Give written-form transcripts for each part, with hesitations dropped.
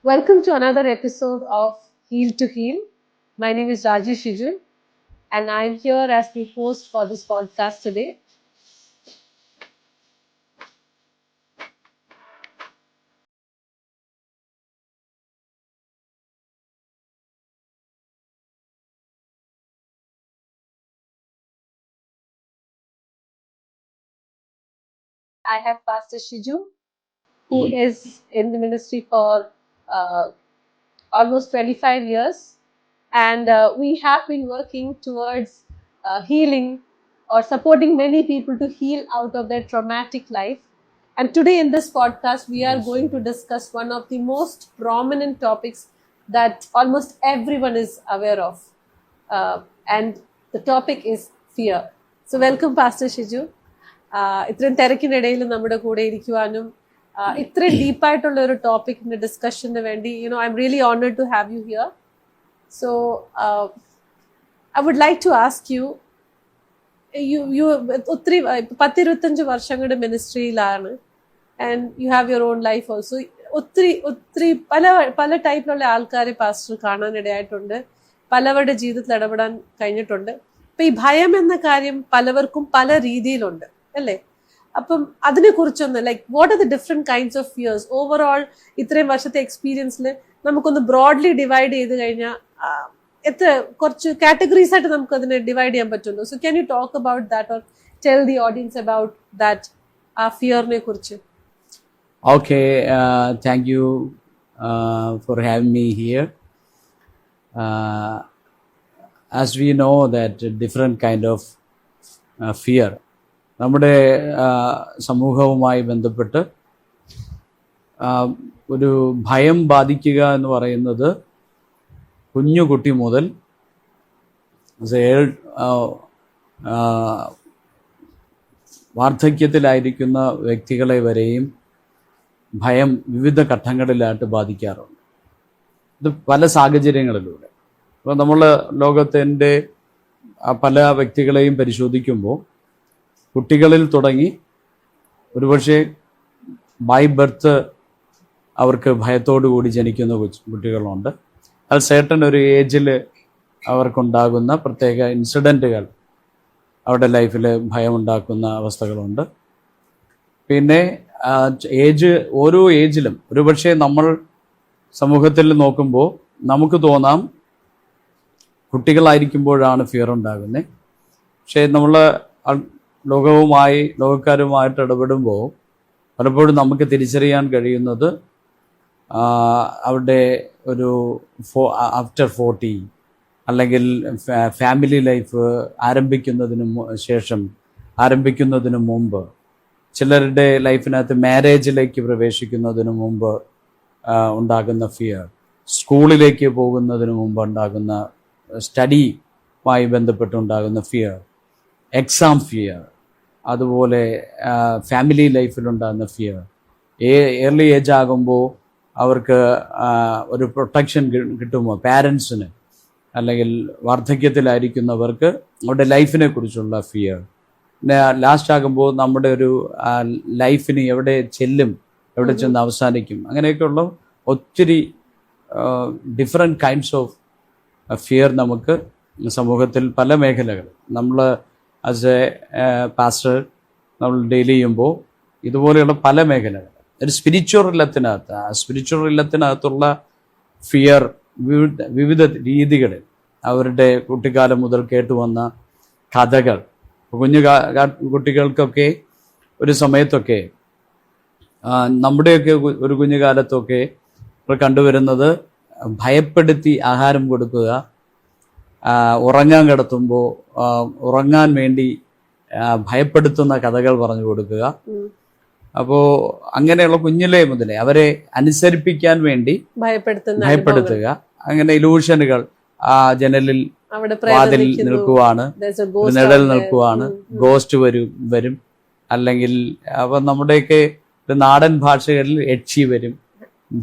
Welcome to another episode of Heal to Heal. My name is Rajesh Shijun, and I'm here as the host for this podcast today. I have Pastor Shiju, who is in the ministry for uh, almost 25 years. And we have been working towards healing or supporting many people to heal out of their traumatic life. And today in this podcast, we are going to discuss one of the most prominent topics that almost everyone is aware of. And the topic is fear. So, welcome, Pastor Shiju. ഇത്രയും തിരക്കിനിടയിൽ നമ്മുടെ കൂടെ ഇരിക്കുവാനും ഇത്രയും ഡീപ്പായിട്ടുള്ള ഒരു ടോപ്പിക്കിന്റെ ഡിസ്കഷന് വേണ്ടി I am really honoured to have you here. So I would like to ask you ഒത്തിരി 10-25 വർഷങ്ങളുടെ മിനിസ്ട്രിയിലാണ് and you have your own life also. ഒത്തിരി പല ടൈപ്പിലുള്ള ആൾക്കാരെ പാസ്റ്റർ കാണാനിടയായിട്ടുണ്ട്, പലവരുടെ ജീവിതത്തിൽ ഇടപെടാൻ കഴിഞ്ഞിട്ടുണ്ട്. ഇപ്പൊ ഈ ഭയം എന്ന കാര്യം പലവർക്കും പല രീതിയിലുണ്ട് അല്ലേ? അപ്പം അതിനെ കുറിച്ചൊന്ന് what are the different kinds of fears overall ഇത്രയും വർഷത്തെ എക്സ്പീരിയൻസിൽ നമുക്കൊന്ന് ബ്രോഡ്ലി ഡിവൈഡ് ചെയ്ത് കഴിഞ്ഞാൽ എത്ര കുറച്ച് കാറ്റഗറീസ് ആയിട്ട് നമുക്ക് അതിനെ ഡിവൈഡ് ചെയ്യാൻ പറ്റുള്ളൂ. So can you talk about that or tell the audience about that ആ ഫിയറിനെ കുറിച്ച്? Okay, thank you for having me here. As we know that different kind of fear നമ്മുടെ സമൂഹവുമായി ബന്ധപ്പെട്ട് ഒരു ഭയം ബാധിക്കുക എന്ന് പറയുന്നത് കുഞ്ഞുകുട്ടി മുതൽ വാർദ്ധക്യത്തിലായിരിക്കുന്ന വ്യക്തികളെ വരെയും ഭയം വിവിധ ഘട്ടങ്ങളിലായിട്ട് ബാധിക്കാറുണ്ട്. ഇത് പല സാഹചര്യങ്ങളിലൂടെ. അപ്പോൾ നമ്മൾ ലോകത്തിൻ്റെ പല വ്യക്തികളെയും പരിശോധിക്കുമ്പോൾ കുട്ടികളിൽ തുടങ്ങി ഒരുപക്ഷെ ബൈ ബർത്ത് അവർക്ക് ഭയത്തോടു കൂടി ജനിക്കുന്ന കുട്ടികളുണ്ട്. അത് സേട്ടൻ ഒരു ഏജിൽ അവർക്കുണ്ടാകുന്ന പ്രത്യേക ഇൻസിഡൻറ്റുകൾ അവരുടെ ലൈഫിൽ ഭയമുണ്ടാക്കുന്ന അവസ്ഥകളുണ്ട്. പിന്നെ ഓരോ ഏജിലും ഒരുപക്ഷെ നമ്മൾ സമൂഹത്തിൽ നോക്കുമ്പോൾ നമുക്ക് തോന്നാം കുട്ടികളായിരിക്കുമ്പോഴാണ് ഫിയർ ഉണ്ടാകുന്നത്. പക്ഷേ നമ്മൾ ലോകക്കാരുമായിട്ട് ഇടപെടുമ്പോൾ പലപ്പോഴും നമുക്ക് തിരിച്ചറിയാൻ കഴിയുന്നത് അവരുടെ ഒരു ആഫ്റ്റർ 40 അല്ലെങ്കിൽ ഫാമിലി ലൈഫ് ആരംഭിക്കുന്നതിന് മുമ്പ്, ചിലരുടെ ലൈഫിനകത്ത് മാരേജിലേക്ക് പ്രവേശിക്കുന്നതിന് മുമ്പ് ഉണ്ടാകുന്ന ഫിയർ, സ്കൂളിലേക്ക് പോകുന്നതിന് മുമ്പ് ഉണ്ടാകുന്ന സ്റ്റഡിയുമായി ബന്ധപ്പെട്ടുണ്ടാകുന്ന ഫിയർ, എക്സാം ഫിയർ, അതുപോലെ ഫാമിലി ലൈഫിലുണ്ടാകുന്ന ഫിയർ. ഏർലി ഏജ് ആകുമ്പോൾ അവർക്ക് ഒരു പ്രൊട്ടക്ഷൻ കിട്ടുമോ പാരൻസിന്, അല്ലെങ്കിൽ വാർദ്ധക്യത്തിലായിരിക്കുന്നവർക്ക് അവരുടെ ലൈഫിനെ കുറിച്ചുള്ള ഫിയർ. പിന്നെ ലാസ്റ്റ് ആകുമ്പോൾ നമ്മുടെ ഒരു ലൈഫിന് എവിടെ ചെന്ന് അവസാനിക്കും, അങ്ങനെയൊക്കെയുള്ള ഒത്തിരി ഡിഫറെൻറ്റ് കൈൻഡ്സ് ഓഫ് ഫിയർ നമുക്ക് സമൂഹത്തിൽ പല മേഖലകൾ നമ്മൾ ആസ് എ പാസ്റ്റർ നമ്മൾ ഡീൽ ചെയ്യുമ്പോൾ ഇതുപോലെയുള്ള പല മേഖലകൾ. ഒരു സ്പിരിച്വൽ ഇല്ലത്തിനകത്തുള്ള ഫിയർ വിവിധ രീതികളിൽ അവരുടെ കുട്ടിക്കാലം മുതൽ കേട്ടുവന്ന കഥകൾ, കുട്ടികൾക്കൊക്കെ ഒരു സമയത്തൊക്കെ നമ്മുടെയൊക്കെ ഒരു കുഞ്ഞുകാലത്തൊക്കെ കണ്ടുവരുന്നത് ഭയപ്പെടുത്തി ആഹാരം കൊടുക്കുക, ഉറങ്ങാൻ കിടത്തുമ്പോൾ ഉറങ്ങാൻ വേണ്ടി ഭയപ്പെടുത്തുന്ന കഥകൾ പറഞ്ഞു കൊടുക്കുക. അപ്പോൾ അങ്ങനെയുള്ള കുഞ്ഞിലേ മുതലേ അവരെ അനുസരിപ്പിക്കാൻ വേണ്ടി ഭയപ്പെടുത്തുക. അങ്ങനെ ഇലൂഷനുകൾ, ജനലിൽ വാതിൽ നിൽക്കുവാണ്, നിഴൽ നിൽക്കുവാണ്, ഗോസ്റ്റ് വരും, അല്ലെങ്കിൽ അപ്പൊ നമ്മുടെയൊക്കെ നാടൻ ഭാഷകളിൽ യക്ഷി വരും,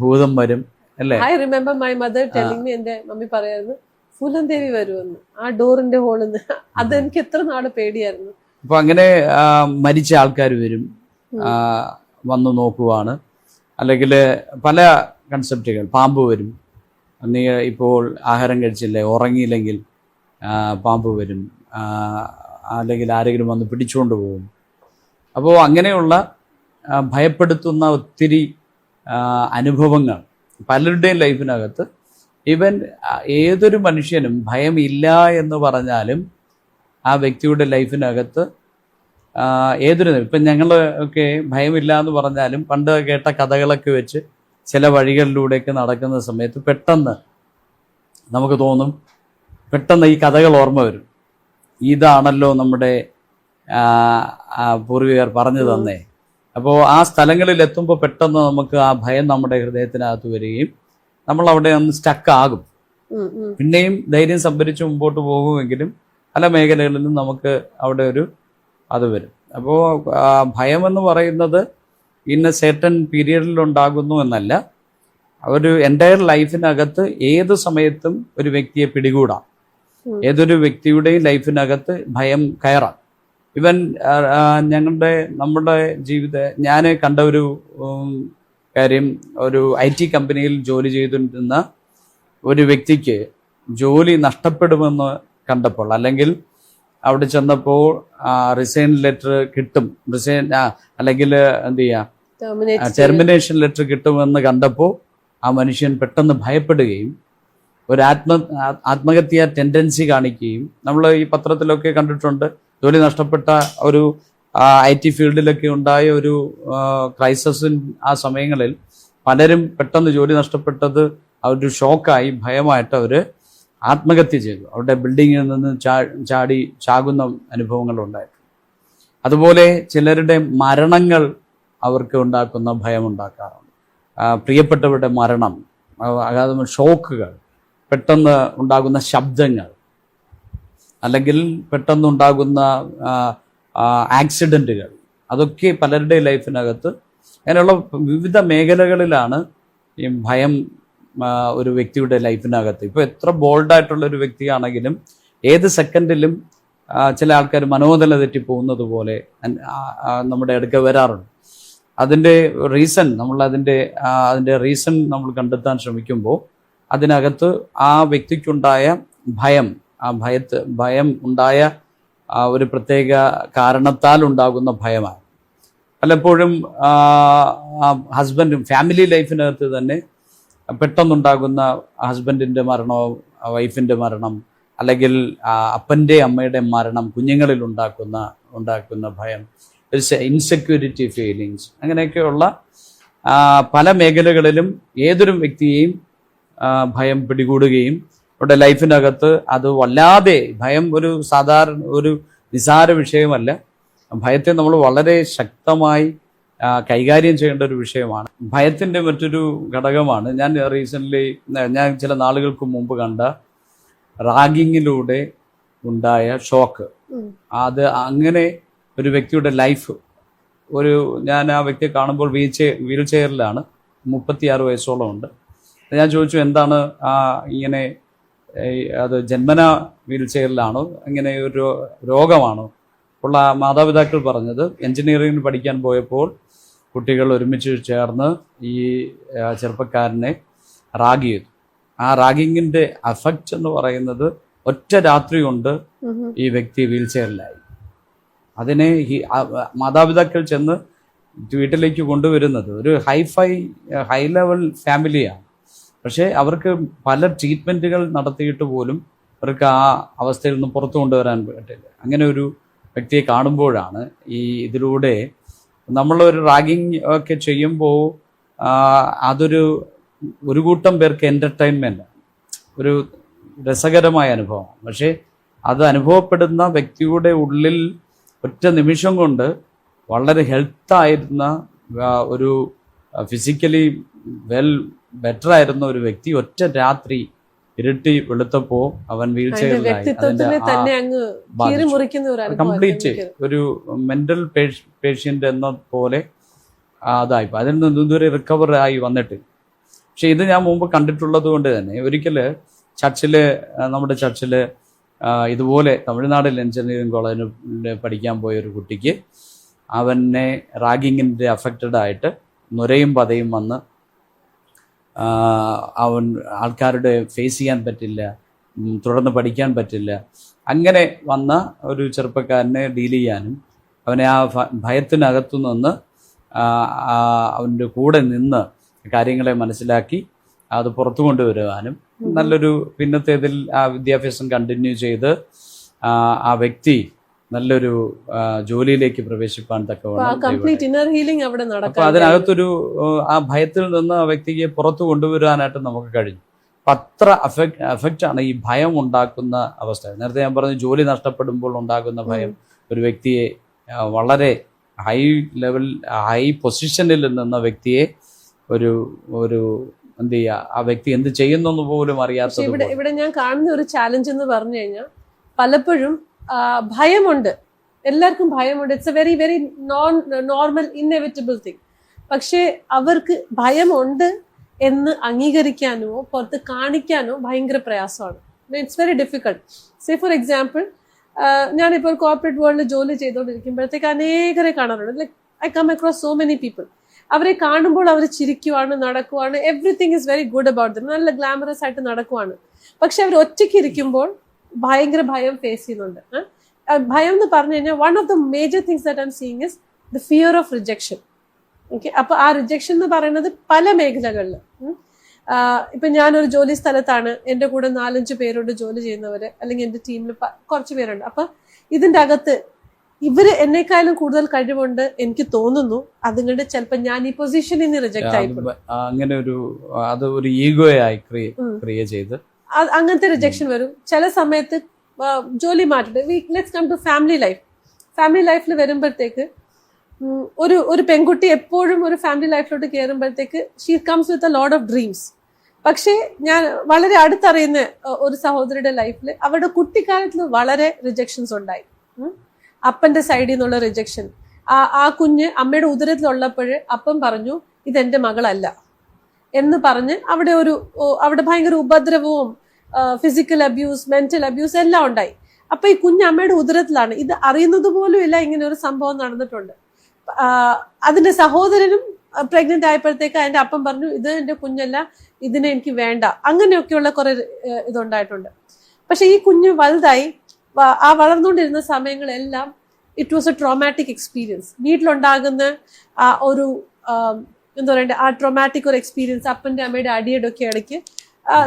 ഭൂതം വരും അല്ലേ? I remember my mother telling me, എന്റെ മമ്മി പറയായിരുന്നു ഫൂലൻദേവി വരുമെന്ന് ആ ഡോറിന്റെ ഹോളിന്ന്. അതെനിക്ക് എത്ര നാള് പേടിയായിരുന്നു. അപ്പൊ അങ്ങനെ മരിച്ച ആൾക്കാർ വരും, വന്നു നോക്കുവാണ്. അല്ലെങ്കിൽ പല കൺസെപ്റ്റുകൾ. പാമ്പ് വരും, നീ ഇപ്പോൾ ആഹാരം കഴിച്ചില്ലേ, ഉറങ്ങിയില്ലെങ്കിൽ പാമ്പ് വരും, അല്ലെങ്കിൽ ആരെങ്കിലും വന്ന് പിടിച്ചുകൊണ്ട് പോകും. അപ്പോൾ അങ്ങനെയുള്ള ഭയപ്പെടുത്തുന്ന ഒത്തിരി അനുഭവങ്ങൾ പലരുടെയും ലൈഫിനകത്ത്, ഈവൻ ഏതൊരു മനുഷ്യനും ഭയമില്ല എന്ന് പറഞ്ഞാലും ആ വ്യക്തിയുടെ ലൈഫിനകത്ത് ഏതൊരു, ഇപ്പം ഞങ്ങൾ ഒക്കെ ഭയമില്ല എന്ന് പറഞ്ഞാലും പണ്ട് കേട്ട കഥകളൊക്കെ വെച്ച് ചില വഴികളിലൂടെയൊക്കെ നടക്കുന്ന സമയത്ത് പെട്ടെന്ന് നമുക്ക് തോന്നും, പെട്ടെന്ന് ഈ കഥകൾ ഓർമ്മ വരും. ഇതാണല്ലോ നമ്മുടെ പൂർവികർ പറഞ്ഞു തന്നേ. അപ്പോൾ ആ സ്ഥലങ്ങളിൽ എത്തുമ്പോൾ പെട്ടെന്ന് നമുക്ക് ആ ഭയം നമ്മുടെ ഹൃദയത്തിനകത്ത് വരികയും നമ്മൾ അവിടെ ഒന്ന് സ്റ്റക്കാകും. പിന്നെയും ധൈര്യം സംഭരിച്ച് മുമ്പോട്ട് പോകുമെങ്കിലും പല മേഖലകളിലും നമുക്ക് അവിടെ ഒരു അത് വരും. അപ്പോൾ ഭയമെന്ന് പറയുന്നത് ഇന്ന സേർട്ടൻ പീരിയഡിൽ ഉണ്ടാകുന്നു എന്നല്ല, ഒരു എൻ്റയർ ലൈഫിനകത്ത് ഏത് സമയത്തും ഒരു വ്യക്തിയെ പിടികൂടാം. ഏതൊരു വ്യക്തിയുടെയും ലൈഫിനകത്ത് ഭയം കയറാം. ഇവൻ നമ്മുടെ ഞാൻ കണ്ട ഒരു കാര്യം, ഒരു IT കമ്പനിയിൽ ജോലി ചെയ്തുകൊണ്ടിരുന്ന ഒരു വ്യക്തിക്ക് ജോലി നഷ്ടപ്പെടുമെന്ന് കണ്ടപ്പോൾ, അല്ലെങ്കിൽ അവിടെ ചെന്നപ്പോൾ റിസൈൻ ലെറ്റർ കിട്ടും, അല്ലെങ്കിൽ എന്ത് ചെയ്യുക, ടെർമിനേഷൻ ലെറ്റർ കിട്ടുമെന്ന് കണ്ടപ്പോൾ ആ മനുഷ്യൻ പെട്ടെന്ന് ഭയപ്പെടുകയും ഒരു ആത്മഹത്യാ ടെൻഡൻസി കാണിക്കുകയും, നമ്മൾ ഈ പത്രത്തിലൊക്കെ കണ്ടിട്ടുണ്ട്, ജോലി നഷ്ടപ്പെട്ട ഒരു IT ഫീൽഡിലൊക്കെ ഉണ്ടായ ഒരു ക്രൈസിസിൻ ആ സമയങ്ങളിൽ പലരും പെട്ടെന്ന് ജോലി നഷ്ടപ്പെട്ടത് ഒരു ഷോക്കായി, ഭയമായിട്ട് അവർ ആത്മഹത്യ ചെയ്തു. അവരുടെ ബിൽഡിങ്ങിൽ നിന്ന് ചാകുന്ന അനുഭവങ്ങളുണ്ടായിരുന്നു. അതുപോലെ ചിലരുടെ മരണങ്ങൾ അവർക്ക് ഉണ്ടാക്കുന്ന ഭയമുണ്ടാക്കാറുണ്ട്. പ്രിയപ്പെട്ടവരുടെ മരണം, അതായത് ഷോക്കുകൾ, പെട്ടെന്ന് ഉണ്ടാകുന്ന ശബ്ദങ്ങൾ, അല്ലെങ്കിൽ പെട്ടെന്നുണ്ടാകുന്ന ആക്സിഡൻറ്റുകൾ, അതൊക്കെ പലരുടെ ലൈഫിനകത്ത് അങ്ങനെയുള്ള വിവിധ മേഖലകളിലാണ് ഈ ഭയം ഒരു വ്യക്തിയുടെ ലൈഫിനകത്ത്. ഇപ്പോൾ എത്ര ബോൾഡായിട്ടുള്ളൊരു വ്യക്തിയാണെങ്കിലും ഏത് സെക്കൻഡിലും ചില ആൾക്കാർ മനോനില തെറ്റിപ്പോകുന്നത് പോലെ നമ്മുടെ അടുക്ക വരാറുണ്ട്. അതിൻ്റെ റീസൺ അതിൻ്റെ റീസൺ നമ്മൾ കണ്ടെത്താൻ ശ്രമിക്കുമ്പോൾ അതിനകത്ത് ആ വ്യക്തിക്കുണ്ടായ ഭയം, ഭയം ഉണ്ടായ ഒരു പ്രത്യേക കാരണത്താൽ ഉണ്ടാകുന്ന ഭയമാണ്. പലപ്പോഴും ഹസ്ബൻഡും ഫാമിലി ലൈഫിനകത്ത് തന്നെ പെട്ടെന്നുണ്ടാകുന്ന ഹസ്ബൻഡിൻ്റെ മരണമോ വൈഫിൻ്റെ മരണം, അല്ലെങ്കിൽ അപ്പൻ്റെ അമ്മയുടെ മരണം കുഞ്ഞുങ്ങളിൽ ഉണ്ടാക്കുന്ന ഭയം, ഇൻസെക്യൂരിറ്റി ഫീലിങ്സ്, അങ്ങനെയൊക്കെയുള്ള പല മേഖലകളിലും ഏതൊരു വ്യക്തിയെയും ഭയം പിടികൂടുകയും അവരുടെ ലൈഫിനകത്ത് അത് വല്ലാതെ, ഭയം ഒരു നിസാര വിഷയമല്ല. ഭയത്തെ നമ്മൾ വളരെ ശക്തമായി കൈകാര്യം ചെയ്യേണ്ട ഒരു വിഷയമാണ്. ഭയത്തിൻ്റെ മറ്റൊരു ഘടകമാണ്, ഞാൻ ചില നാളുകൾക്ക് മുമ്പ് കണ്ട റാഗിങ്ങിലൂടെ ഉണ്ടായ ഷോക്ക്. അത് അങ്ങനെ ഒരു വ്യക്തിയുടെ ലൈഫ്, ഞാൻ ആ വ്യക്തിയെ കാണുമ്പോൾ വീൽ ചെയറിലാണ്, 36 വയസ്സോളം ഉണ്ട്. ഞാൻ ചോദിച്ചു, എന്താണ് ഇങ്ങനെ, അത് ജന്മനാ വീൽ ചെയറിലാണോ, ഇങ്ങനെ ഒരു രോഗമാണോ? ഉള്ള മാതാപിതാക്കൾ പറഞ്ഞത്, എൻജിനീയറിംഗിന് പഠിക്കാൻ പോയപ്പോൾ കുട്ടികൾ ഒരുമിച്ച് ചേർന്ന് ഈ ചെറുപ്പക്കാരനെ റാഗ് ചെയ്തു. ആ റാഗിങ്ങിൻ്റെ അഫക്റ്റ് എന്ന് പറയുന്നത് ഒറ്റ രാത്രി കൊണ്ട് ഈ വ്യക്തി വീൽ ചെയറിലായി. അതിനെ മാതാപിതാക്കൾ ചെന്ന് വീട്ടിലേക്ക് കൊണ്ടുവരുന്നത് ഒരു ഹൈ ലെവൽ ഫാമിലിയാണ്. പക്ഷേ അവർക്ക് പല ട്രീറ്റ്മെൻറ്റുകൾ നടത്തിയിട്ട് പോലും അവർക്ക് ആ അവസ്ഥയിൽ നിന്ന് പുറത്തു കൊണ്ടുവരാൻ പറ്റില്ല. അങ്ങനെ ഒരു വ്യക്തിയെ കാണുമ്പോഴാണ് ഇതിലൂടെ നമ്മളൊരു റാഗിങ് ഒക്കെ ചെയ്യുമ്പോൾ ഒരു കൂട്ടം പേർക്ക് എൻ്റർടൈൻമെൻറ്റ്, ഒരു രസകരമായ അനുഭവമാണ്. പക്ഷേ അത് അനുഭവപ്പെടുന്ന വ്യക്തിയുടെ ഉള്ളിൽ ഒറ്റ നിമിഷം കൊണ്ട് വളരെ ഹെൽത്തായിരുന്ന ഒരു ഫിസിക്കലി ബെറ്റർ ആയിരുന്ന ഒരു വ്യക്തി ഒറ്റ രാത്രി ഇരുട്ടി വെളുത്തപ്പോ അവൻ വീൽ ചെയറിലായി. കംപ്ലീറ്റ് ഒരു മെന്റൽ പേഷ്യന്റ് എന്ന പോലെ അതായിപ്പോ. അതിൽ നിന്ന് ഇതുവരെ റിക്കവർ ആയി വന്നിട്ടില്ല. പക്ഷെ ഇത് ഞാൻ മുമ്പ് കണ്ടിട്ടുള്ളത് കൊണ്ട് തന്നെ ഒരിക്കല് നമ്മുടെ ചർച്ചില് ഇതുപോലെ തമിഴ്നാട്ടിൽ എഞ്ചിനീയറിംഗ് കോളേജിൽ പഠിക്കാൻ പോയ ഒരു കുട്ടിക്ക് അവനെ റാഗിങ്ങിൻ്റെ അഫക്റ്റഡ് ആയിട്ട് നുരയും പതയും വന്ന് അവൻ ആൾക്കാരുടെ ഫേസ് ചെയ്യാൻ പറ്റില്ല, തുടർന്ന് പഠിക്കാൻ പറ്റില്ല. അങ്ങനെ വന്ന ഒരു ചെറുപ്പക്കാരനെ ഡീൽ ചെയ്യാനും അവനെ ആ ഭയത്തിനകത്തു നിന്ന് അവൻ്റെ കൂടെ നിന്ന് കാര്യങ്ങളെ മനസ്സിലാക്കി അത് പുറത്തു കൊണ്ടുവരുവാനും നല്ലൊരു പിന്നത്തേതിൽ ആ വിദ്യാഭ്യാസം കണ്ടിന്യൂ ചെയ്ത് ആ വ്യക്തി നല്ലൊരു ജോലിയിലേക്ക് പ്രവേശിപ്പാൻ തക്കവണ്ണം അപ്പൊ അതിനകത്തൊരു ആ ഭയത്തിൽ നിന്ന് ആ വ്യക്തിയെ പുറത്തു കൊണ്ടുവരാനായിട്ട് നമുക്ക് കഴിഞ്ഞു. അത്ര എഫക്റ്റ് ആണ് ഈ ഭയം ഉണ്ടാക്കുന്ന അവസ്ഥ. നേരത്തെ ഞാൻ പറഞ്ഞു, ജോലി നഷ്ടപ്പെടുമ്പോൾ ഉണ്ടാകുന്ന ഭയം ഒരു വ്യക്തിയെ വളരെ ഹൈ ലെവൽ ഹൈ പൊസിഷനിൽ നിന്ന വ്യക്തിയെ ഒരു ഒരു എന്ത് ചെയ്യുക, ആ വ്യക്തി എന്ത് ചെയ്യുന്നു പോലും അറിയാത്തത്. ഇവിടെ ഞാൻ കാണുന്ന ഒരു ചാലഞ്ച് എന്ന് പറഞ്ഞു കഴിഞ്ഞാൽ പലപ്പോഴും ഭയമുണ്ട്, എല്ലാവർക്കും ഭയമുണ്ട്. It's a very very normal inevitable thing. പക്ഷേ അവർക്ക് ഭയമുണ്ട് എന്ന് അംഗീകരിക്കാനോ പുറത്ത് കാണിക്കാനോ ഭയങ്കര പ്രയാസമാണ്. It's very difficult. Say for example, ഞാനിപ്പോൾ കോർപ്പറേറ്റ് വേൾഡിൽ ജോലി ചെയ്തുകൊണ്ടിരിക്കുമ്പോഴത്തേക്ക് അനേകരെ കാണാറുണ്ട്. Like I come across so many people. അവരെ കാണുമ്പോൾ അവർ ചിരിക്കുവാണ്, നടക്കുവാണ്, everything is very good about them, നല്ല ഗ്ലാമറസ് ആയിട്ട് നടക്കുവാണ്. പക്ഷെ അവർ ഒറ്റയ്ക്ക് ഇരിക്കുമ്പോൾ ഭയങ്കര ഭയം ഫേസ് ചെയ്യുന്നുണ്ട്. ഭയം എന്ന് പറഞ്ഞു കഴിഞ്ഞാൽ one of the major things that I am seeing is the fear of rejection. Okay, അപ്പൊ ആ റിജക്ഷൻ എന്ന് പറയുന്നത് പല മേഖലകളിൽ. ഇപ്പൊ ഞാനൊരു ജോലി സ്ഥലത്താണ്, എൻ്റെ കൂടെ 4-5 പേരുണ്ട് ജോലി ചെയ്യുന്നവര്, അല്ലെങ്കിൽ എൻ്റെ ടീമിൽ കുറച്ച് പേരുണ്ട്. അപ്പൊ ഇതിൻ്റെ അകത്ത് ഇവര് എന്നെക്കാളും കൂടുതൽ കഴിവുണ്ട് എനിക്ക് തോന്നുന്നു, അതുകൊണ്ട് ചിലപ്പോൾ ഞാൻ ഈ പൊസിഷനിൽ നിന്ന് റിജക്ട് ആയിപ്പോകും. അങ്ങനെ ഒരു ഈഗോയായി ക്രിയേറ്റ് ചെയ്ത് അങ്ങനത്തെ റിജക്ഷൻ വരും. ചില സമയത്ത് ജോലി മാറ്റിട്ട് let's come to family life. Family ലൈഫിൽ വരുമ്പോഴത്തേക്ക് ഒരു പെൺകുട്ടി എപ്പോഴും ഒരു ഫാമിലി ലൈഫിലോട്ട് കയറുമ്പോഴത്തേക്ക് she comes with a lot of dreams. പക്ഷേ ഞാൻ വളരെ അടുത്തറിയുന്ന ഒരു സഹോദരിയുടെ ലൈഫിൽ അവരുടെ കുട്ടിക്കാലത്തിൽ വളരെ റിജക്ഷൻസ് ഉണ്ടായി. അപ്പന്റെ സൈഡിൽ നിന്നുള്ള റിജക്ഷൻ. ആ കുഞ്ഞ് അമ്മയുടെ ഉദരത്തിലുള്ളപ്പോൾ അപ്പം പറഞ്ഞു ഇതെന്റെ മകളല്ല എന്ന് പറഞ്ഞ് അവിടെ ഭയങ്കര ഉപദ്രവവും ഫിസിക്കൽ അബ്യൂസ്, മെന്റൽ അബ്യൂസ് എല്ലാം ഉണ്ടായി. അപ്പൊ ഈ കുഞ്ഞ് അമ്മയുടെ ഉദരത്തിലാണ്, ഇത് അറിയുന്നത് പോലും ഇല്ല ഇങ്ങനെ ഒരു സംഭവം നടന്നിട്ടുണ്ട്. അതിന്റെ സഹോദരനും പ്രഗ്നന്റ് ആയപ്പോഴത്തേക്ക് അതിന്റെ അപ്പം പറഞ്ഞു ഇത് എന്റെ കുഞ്ഞല്ല, ഇതിനെ എനിക്ക് വേണ്ട. അങ്ങനെയൊക്കെയുള്ള കുറെ ഇതുണ്ടായിട്ടുണ്ട്. പക്ഷെ ഈ കുഞ്ഞ് വലുതായി ആ വളർന്നുകൊണ്ടിരുന്ന സമയങ്ങളെല്ലാം it was a traumatic experience. വീട്ടിലുണ്ടാകുന്ന ഒരു എന്താ പറയണ്ടേ, ആ ട്രോമാറ്റിക് ഒരു എക്സ്പീരിയൻസ്, അപ്പന്റെ അമ്മയുടെ അടിയുടെ ഒക്കെ ഇടയ്ക്ക്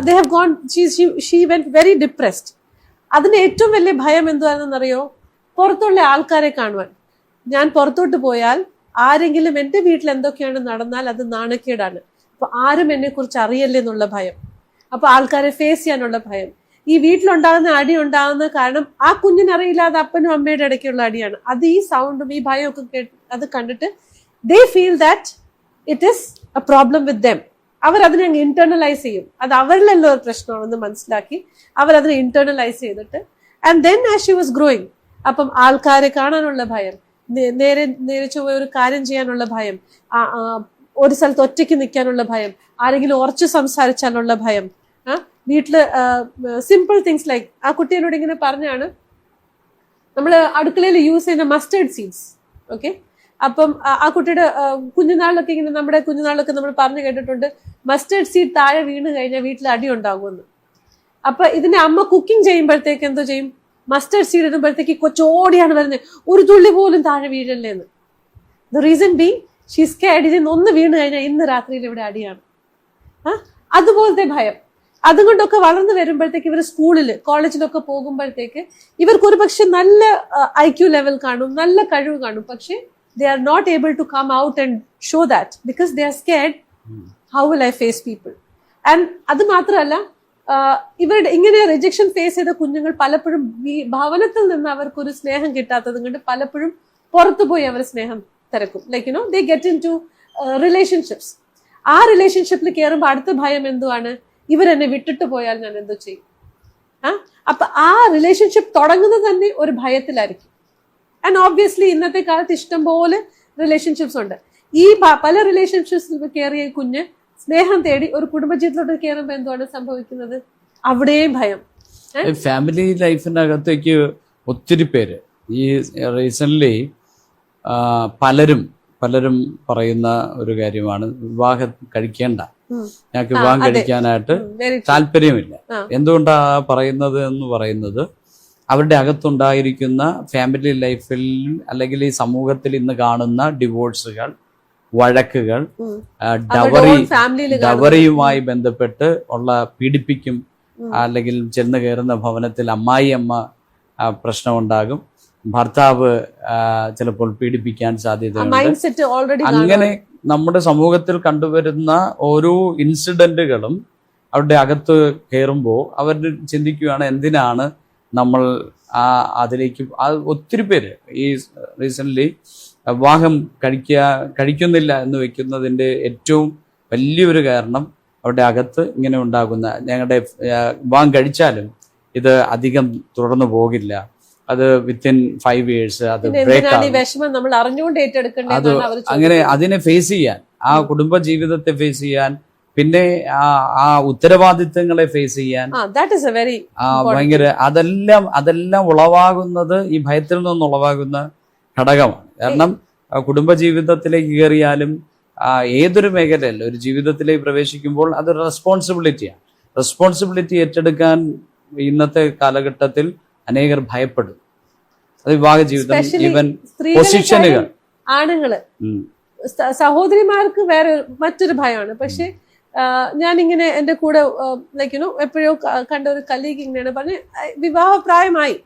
they have gone, she went very depressed. അതിന്റെ ഏറ്റവും വലിയ ഭയം എന്തുവാണെന്നറിയോ? പുറത്തുള്ള ആൾക്കാരെ കാണുവാൻ. ഞാൻ പുറത്തോട്ട് പോയാൽ ആരെങ്കിലും എൻ്റെ വീട്ടിൽ എന്തൊക്കെയാണ് നടന്നാൽ അത് നാണക്കേടാണ്. അപ്പൊ ആരും എന്നെ കുറിച്ച് അറിയല്ലേ എന്നുള്ള ഭയം. അപ്പൊ ആൾക്കാരെ ഫേസ് ചെയ്യാനുള്ള ഭയം. ഈ വീട്ടിലുണ്ടാകുന്ന അടി ഉണ്ടാകുന്ന കാരണം ആ കുഞ്ഞിനറിയില്ല അത് അപ്പനും അമ്മയുടെ ഇടയ്ക്കുള്ള അടിയാണ്. അത് ഈ സൗണ്ടും ഈ ഭയമൊക്കെ അത് കണ്ടിട്ട് they feel that it is a problem with them. അവർ അതിനെ അങ്ങ് ഇന്റേർണലൈസ് ചെയ്യും. അത് അവരിലെല്ലാം ഒരു പ്രശ്നമാണെന്ന് മനസ്സിലാക്കി അവരതിനെ ഇന്റേർണലൈസ് ചെയ്തിട്ട് and then as she was growing, അപ്പം ആൾക്കാരെ കാണാനുള്ള ഭയം, നേരെ ചൊവ്വ ഒരു കാര്യം ചെയ്യാനുള്ള ഭയം, ഒരു സ്ഥലത്ത് ഒറ്റയ്ക്ക് നിൽക്കാനുള്ള ഭയം, ആരെങ്കിലും ഉറച്ചു സംസാരിച്ചാലുള്ള ഭയം, വീട്ടില് സിമ്പിൾ തിങ്സ് ലൈക്ക് ആ കുട്ടിയോട് ഇങ്ങനെ പറഞ്ഞാണ് നമ്മൾ അടുക്കളയിൽ യൂസ് ചെയ്യുന്ന മസ്റ്റേർഡ് സീഡ്സ്. ഓക്കെ, അപ്പം ആ കുട്ടിയുടെ കുഞ്ഞുനാളിലൊക്കെ ഇങ്ങനെ നമ്മുടെ കുഞ്ഞുനാളിലൊക്കെ നമ്മൾ പറഞ്ഞു കേട്ടിട്ടുണ്ട് മസ്റ്റേർഡ് സീഡ് താഴെ വീണ് കഴിഞ്ഞാൽ വീട്ടിൽ അടി ഉണ്ടാകുമെന്ന്. അപ്പൊ ഇതിന്റെ അമ്മ കുക്കിംഗ് ചെയ്യുമ്പോഴത്തേക്ക് എന്തോ ചെയ്യും, മസ്റ്റേർഡ് സീഡ് ഇടുമ്പോഴത്തേക്ക് കൊച്ചോടിയാണ് വരുന്നത്, ഒരു തുള്ളി പോലും താഴെ വീഴല്ലേ എന്ന്. The reason being she scared, ഇതിൽ ഒന്ന് വീണ് കഴിഞ്ഞാൽ ഇന്ന് രാത്രിയിൽ ഇവിടെ അടിയാണ്. അതുപോലത്തെ ഭയം. അതുകൊണ്ടൊക്കെ വളർന്നു വരുമ്പോഴത്തേക്ക് ഇവർ സ്കൂളിൽ കോളേജിലൊക്കെ പോകുമ്പോഴത്തേക്ക് ഇവർക്ക് ഒരു പക്ഷെ നല്ല IQ ലെവൽ കാണും, നല്ല കഴിവ് കാണും, പക്ഷെ they are not able to come out and show that because they are scared. How will I face people? And അത് മാത്രമല്ല, ഇവരുടെ ഇങ്ങനെ റിജക്ഷൻ ഫേസ് ചെയ്ത കുഞ്ഞുങ്ങൾ പലപ്പോഴും ഭവനത്തിൽ നിന്ന് അവർക്കൊരു സ്നേഹം കിട്ടാത്തത് കൊണ്ട് പലപ്പോഴും പുറത്തു പോയി അവർ സ്നേഹം തിരക്കും. Like they get into relationships. ആ റിലേഷൻഷിപ്പിൽ കയറുമ്പോൾ അടുത്ത ഭയം എന്തുവാണ്, ഇവരെന്നെ വിട്ടിട്ട് പോയാൽ ഞാൻ എന്തോ ചെയ്യും. അപ്പൊ ആ റിലേഷൻഷിപ്പ് തുടങ്ങുന്നത് തന്നെ ഒരു ഭയത്തിലായിരിക്കും. ആൻഡ് ഓബ്വിയസ്ലി ഇന്നത്തെ കാലത്ത് ഇഷ്ടംപോലെ റിലേഷൻഷിപ്സ് ഉണ്ട്. ഈ പല റിലേഷൻഷിപ്സിൽ കയറിയ കുഞ്ഞ് സ്നേഹം തേടി ഒരു കുടുംബജീവിതത്തിലോട്ട് കയറുമ്പോൾ എന്താണ് സംഭവിക്കുന്നത്, അവിടെയും ഭയം. ഫാമിലി ലൈഫിനകത്തേക്ക് ഒത്തിരി പേര് ഈ റീസെൻ്റ്ലി പലരും പറയുന്ന ഒരു കാര്യമാണ് വിവാഹം കഴിക്കേണ്ട ഞങ്ങൾക്ക് വിവാഹം കഴിക്കാനായിട്ട് താല്പര്യമില്ല. എന്തുകൊണ്ടാ പറയുന്നത് എന്ന് പറയുന്നത്, അവരുടെ അകത്തുണ്ടായിരിക്കുന്ന ഫാമിലി ലൈഫിൽ അല്ലെങ്കിൽ ഈ സമൂഹത്തിൽ ഇന്ന് കാണുന്ന ഡിവോഴ്സുകൾ, വഴക്കുകൾ, ഡവറിയുമായി ബന്ധപ്പെട്ട് ഉള്ള പീഡിപ്പിക്കും, അല്ലെങ്കിൽ ചെന്ന് കയറുന്ന ഭവനത്തിൽ അമ്മായിയമ്മ പ്രശ്നമുണ്ടാകും, ഭർത്താവ് ചിലപ്പോൾ പീഡിപ്പിക്കാൻ സാധ്യതയുണ്ട്. അങ്ങനെ നമ്മുടെ സമൂഹത്തിൽ കണ്ടുവരുന്ന ഓരോ ഇൻസിഡന്റുകളും അവരുടെ അകത്ത് കയറുമ്പോൾ അവർ ചിന്തിക്കുകയാണ്, എന്തിനാണ് നമ്മൾ അതിലേക്ക്. ഒത്തിരി പേര് ഈ റീസെൻ്റ്ലി വിവാഹം കഴിക്കുന്നില്ല എന്ന് വെക്കുന്നതിൻ്റെ ഏറ്റവും വലിയൊരു കാരണം അവരുടെ അകത്ത് ഇങ്ങനെ ഉണ്ടാകുന്ന, ഞങ്ങളുടെ വിവാഹം കഴിച്ചാലും ഇത് അധികം തുടർന്നു പോകില്ല, അത് വിത്തിൻ 5 years അത് ബ്രേക്ക് ആകും. അത് അങ്ങനെ അതിനെ ഫേസ് ചെയ്യാൻ, ആ കുടുംബ ജീവിതത്തെ ഫേസ് ചെയ്യാൻ, പിന്നെ ആ ഉത്തരവാദിത്തങ്ങളെ ഫേസ് ചെയ്യാൻ ഭയങ്കര അതെല്ലാം ഉളവാകുന്നത് ഈ ഭയത്തിൽ നിന്നുളവാകുന്ന ഘടകമാണ്. കാരണം കുടുംബജീവിതത്തിലേക്ക് കയറിയാലും ഏതൊരു മേഖലയിൽ ഒരു ജീവിതത്തിലേക്ക് പ്രവേശിക്കുമ്പോൾ അതൊരു റെസ്പോൺസിബിലിറ്റിയാണ്. റെസ്പോൺസിബിലിറ്റി ഏറ്റെടുക്കാൻ ഇന്നത്തെ കാലഘട്ടത്തിൽ അനേകർ ഭയപ്പെടും. അത് വിവാഹ ജീവിതം, ഈവൻ പൊസിഷനുകൾ, ആണുങ്ങള്, സഹോദരിമാർക്ക് വേറെ മറ്റൊരു ഭയമാണ്. പക്ഷെ ഞാനിങ്ങനെ എൻ്റെ കൂടെ എപ്പോഴോ കണ്ട ഒരു കലീഗ് ഇങ്ങനെയാണ് പറഞ്ഞ്, വിവാഹ പ്രായമായി,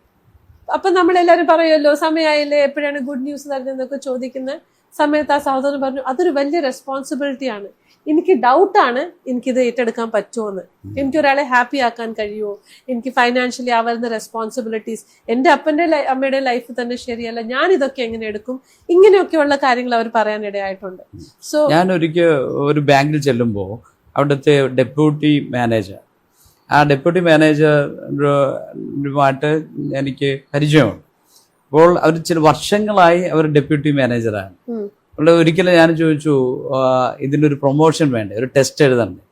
അപ്പൊ നമ്മളെല്ലാരും പറയുമല്ലോ സമയമായില്ലേ, എപ്പോഴാണ് ഗുഡ് ന്യൂസ് തരുന്നതെന്നൊക്കെ ചോദിക്കുന്ന സമയത്ത് ആ സഹോദരൻ പറഞ്ഞു, അതൊരു വലിയ റെസ്പോൺസിബിലിറ്റിയാണ്, എനിക്ക് ഡൗട്ടാണ് എനിക്കിത് ഏറ്റെടുക്കാൻ പറ്റുമോന്ന്, എനിക്ക് ഒരാളെ ഹാപ്പി ആക്കാൻ കഴിയുമോ, എനിക്ക് ഫൈനാൻഷ്യലി ആ വരുന്ന റെസ്പോൺസിബിലിറ്റീസ്, എൻ്റെ അപ്പൻ്റെ അമ്മയുടെ ലൈഫ് തന്നെ ശരിയല്ല, ഞാൻ ഇതൊക്കെ എങ്ങനെ എടുക്കും, ഇങ്ങനെയൊക്കെയുള്ള കാര്യങ്ങൾ അവർ പറയാനിടയായിട്ടുണ്ട്. സോ ഞാൻ ഒരിക്കൽ ഒരു ബാങ്കിൽ ചെല്ലുമ്പോൾ അവിടുത്തെ ഡെപ്യൂട്ടി മാനേജർ, ആ ഡെപ്യൂട്ടി മാനേജറുമായിട്ട് എനിക്ക് പരിചയമുണ്ട്. അപ്പോൾ അവർ ചില വർഷങ്ങളായി അവർ ഡെപ്യൂട്ടി മാനേജറാണ്. ഒരിക്കലും ഞാൻ ചോദിച്ചു, ഇതിനൊരു പ്രൊമോഷൻ വേണ്ടേ, ഒരു ടെസ്റ്റ് എഴുതണ്ടേ,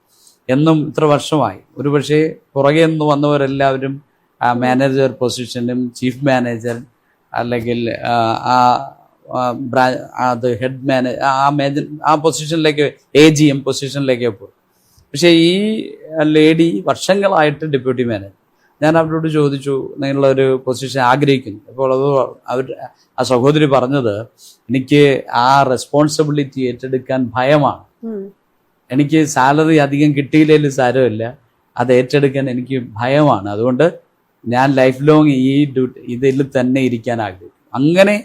എന്നും ഇത്ര വർഷമായി. ഒരു പക്ഷേ പുറകെ നിന്ന് വന്നവരെല്ലാവരും മാനേജർ പൊസിഷനും ചീഫ് മാനേജർ അല്ലെങ്കിൽ അത് ഹെഡ് മാനേജർ ആ പൊസിഷനിലേക്ക് AGM പൊസിഷനിലേക്ക് പോയി. പക്ഷേ ഈ ലേഡി വർഷങ്ങളായിട്ട് ഡെപ്യൂട്ടി മാനേജർ. ഞാൻ അവരോട് ചോദിച്ചു, നിങ്ങളൊരു പൊസിഷൻ ആഗ്രഹിക്കുന്നു. അപ്പോൾ ആ സഹോദരി പറഞ്ഞത്, എനിക്ക് ആ റെസ്പോൺസിബിലിറ്റി ഏറ്റെടുക്കാൻ ഭയമാണ്, എനിക്ക് സാലറി അധികം കിട്ടിയില്ലെങ്കിലും സാരമില്ല, അത് ഏറ്റെടുക്കാൻ എനിക്ക് ഭയമാണ്, അതുകൊണ്ട് ഞാൻ ലൈഫ് ലോങ് ഇതിൽ തന്നെ ഇരിക്കാൻ ആഗ്രഹിക്കും. അങ്ങനെ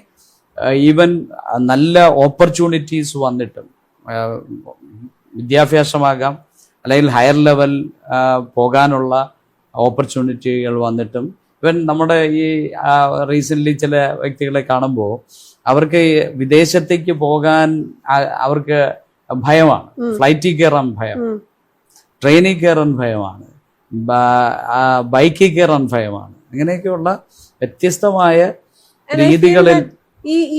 ഈവൻ നല്ല ഓപ്പർച്യൂണിറ്റീസ് വന്നിട്ടും, വിദ്യാഭ്യാസമാകാം അല്ലെങ്കിൽ ഹയർ ലെവൽ പോകാനുള്ള ഓപ്പർച്യൂണിറ്റികൾ വന്നിട്ടും, ഇവൻ നമ്മുടെ ഈ റീസെൻ്റ്ലി ചില വ്യക്തികളെ കാണുമ്പോൾ അവർക്ക് വിദേശത്തേക്ക് പോകാൻ അവർക്ക് ഭയമാണ്, ഫ്ലൈറ്റിൽ കയറാൻ ഭയം, ട്രെയിനിൽ കയറാൻ ഭയമാണ്, ബൈക്കിൽ കയറാൻ ഭയമാണ്. അങ്ങനെയൊക്കെയുള്ള വ്യത്യസ്തമായ രീതികളിൽ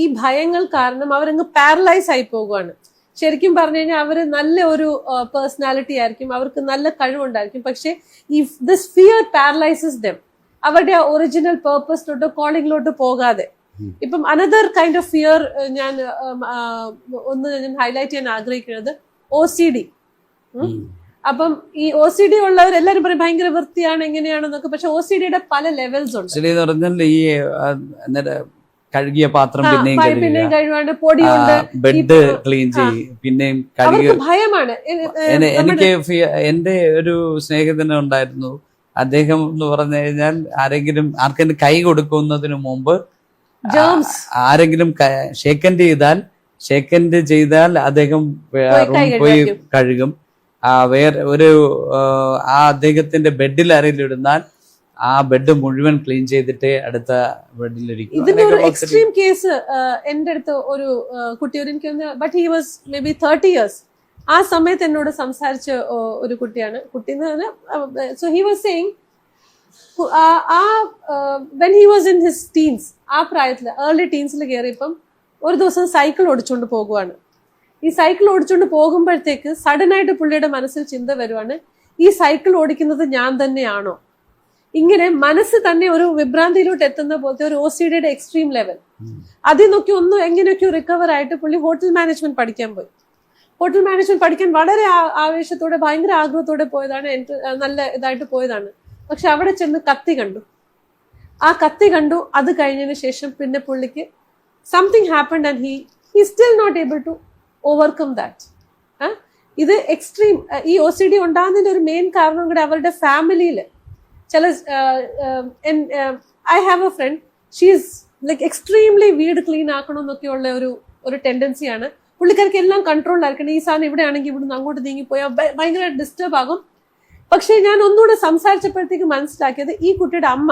ഈ ഭയങ്ങൾ കാരണം അവരങ്ങ് പാരലൈസ് ആയി പോകുകയാണ്. ശരിക്കും പറഞ്ഞു കഴിഞ്ഞാൽ അവര് നല്ല ഒരു പേഴ്സണാലിറ്റി ആയിരിക്കും, അവർക്ക് നല്ല കഴിവുണ്ടായിരിക്കും, പക്ഷെ ദിസ് ഫിയർ പാരലൈസസ് ദം. അവരുടെ ഒറിജിനൽ പേർപ്പസിലോട്ടോ കോളിംഗിലോട്ട് പോകാതെ. ഇപ്പം അനദർ കൈൻഡ് ഓഫ് ഫിയർ ഞാൻ ഹൈലൈറ്റ് ചെയ്യാൻ ആഗ്രഹിക്കുന്നത് OCD. അപ്പം ഈ OCD ഉള്ളവർ എല്ലാവരും പറയും ഭയങ്കര വൃത്തിയാണ് എങ്ങനെയാണെന്നൊക്കെ, പക്ഷെ OCDയുടെ പല ലെവൽസ് ഉണ്ട്. ഈ കഴുകിയ പാത്രം പിന്നെയും കഴുകാണ്ട്, പൊടിയുണ്ട്, ബെഡ് ക്ലീൻ ചെയ്യും, പിന്നെയും ഭയമാണ്. എനിക്ക് എന്റെ ഒരു സ്നേഹിതനെ ഉണ്ടായിരുന്നു, അദ്ദേഹം എന്ന് പറഞ്ഞു കഴിഞ്ഞാൽ ആർക്കെങ്കിലും കൈ കൊടുക്കുന്നതിന് മുമ്പ് ആരെങ്കിലും ഷേക്കൻഡ് ചെയ്താൽ അദ്ദേഹം പോയി കഴുകും. വേറെ ഒരു അദ്ദേഹത്തിന്റെ ബെഡിൽ ആരെങ്കിലും ഇടുന്നാൽ ആ ബെഡ് മുഴുവൻ ക്ലീൻ ചെയ്തിട്ട് അടുത്ത ബെഡിലിരിക്കും. ഇതിന്റെ ഒരു എക്സ്ട്രീം കേസ് എന്റെ അടുത്ത് ഒരു കുട്ടി, എനിക്ക് but he was may be 30 years. ആ സമയത്ത് എന്നോട് സംസാരിച്ച ഒരു കുട്ടിയാണ്. കുട്ടി so he was saying when he was in his teens, ആ പ്രായത്തില് ഏർലി ടീൻസിൽ കയറിയപ്പം ഒരു ദിവസം സൈക്കിൾ ഓടിച്ചുകൊണ്ട് പോകുവാണ്. ഈ സൈക്കിൾ ഓടിച്ചുകൊണ്ട് പോകുമ്പോഴത്തേക്ക് സഡൻ ആയിട്ട് പുള്ളിയുടെ മനസ്സിൽ ചിന്ത വരുവാണ്, ഈ സൈക്കിൾ ഓടിക്കുന്നത് ഞാൻ തന്നെയാണോ? ഇങ്ങനെ മനസ്സ് തന്നെ ഒരു വിഭ്രാന്തിയിലോട്ട് എത്തുന്ന പോലത്തെ ഒരു OCDയുടെ എക്സ്ട്രീം ലെവൽ. അതിൽ നിന്നൊക്കെ എങ്ങനെയൊക്കെയോ റിക്കവർ ആയിട്ട് പുള്ളി ഹോട്ടൽ മാനേജ്മെന്റ് പഠിക്കാൻ പോയി. ഹോട്ടൽ മാനേജ്മെന്റ് പഠിക്കാൻ വളരെ ആവേശത്തോടെ ഭയങ്കര ആഗ്രഹത്തോടെ പോയതാണ്, നല്ല ഇതായിട്ട് പോയതാണ്. പക്ഷെ അവിടെ ചെന്ന് കത്തി കണ്ടു. ആ കത്തി കണ്ടു. അത് കഴിഞ്ഞതിന് ശേഷം പിന്നെ പുള്ളിക്ക് something happened and he still not able to overcome that. ഇത് എക്സ്ട്രീം ഈ OCD ഉണ്ടാകുന്നതിന്റെ ഒരു മെയിൻ കാരണം കൂടെ അവരുടെ ഫാമിലിയിൽ ചില I have a friend, she is like extremely വീട് ക്ലീൻ ആക്കണമെന്നൊക്കെയുള്ള ഒരു ടെൻഡൻസിയാണ്. പുള്ളിക്കാർക്ക് എല്ലാം കൺട്രോളിലായിരിക്കണം. ഈ സാധനം ഇവിടെ ആണെങ്കിൽ ഇവിടുന്ന് അങ്ങോട്ട് നീങ്ങിപ്പോയാൽ ഭയങ്കര ഡിസ്റ്റർബ് ആകും. പക്ഷെ ഞാൻ ഒന്നുകൂടെ സംസാരിച്ചപ്പോഴത്തേക്ക് മനസ്സിലാക്കിയത് ഈ കുട്ടിയുടെ അമ്മ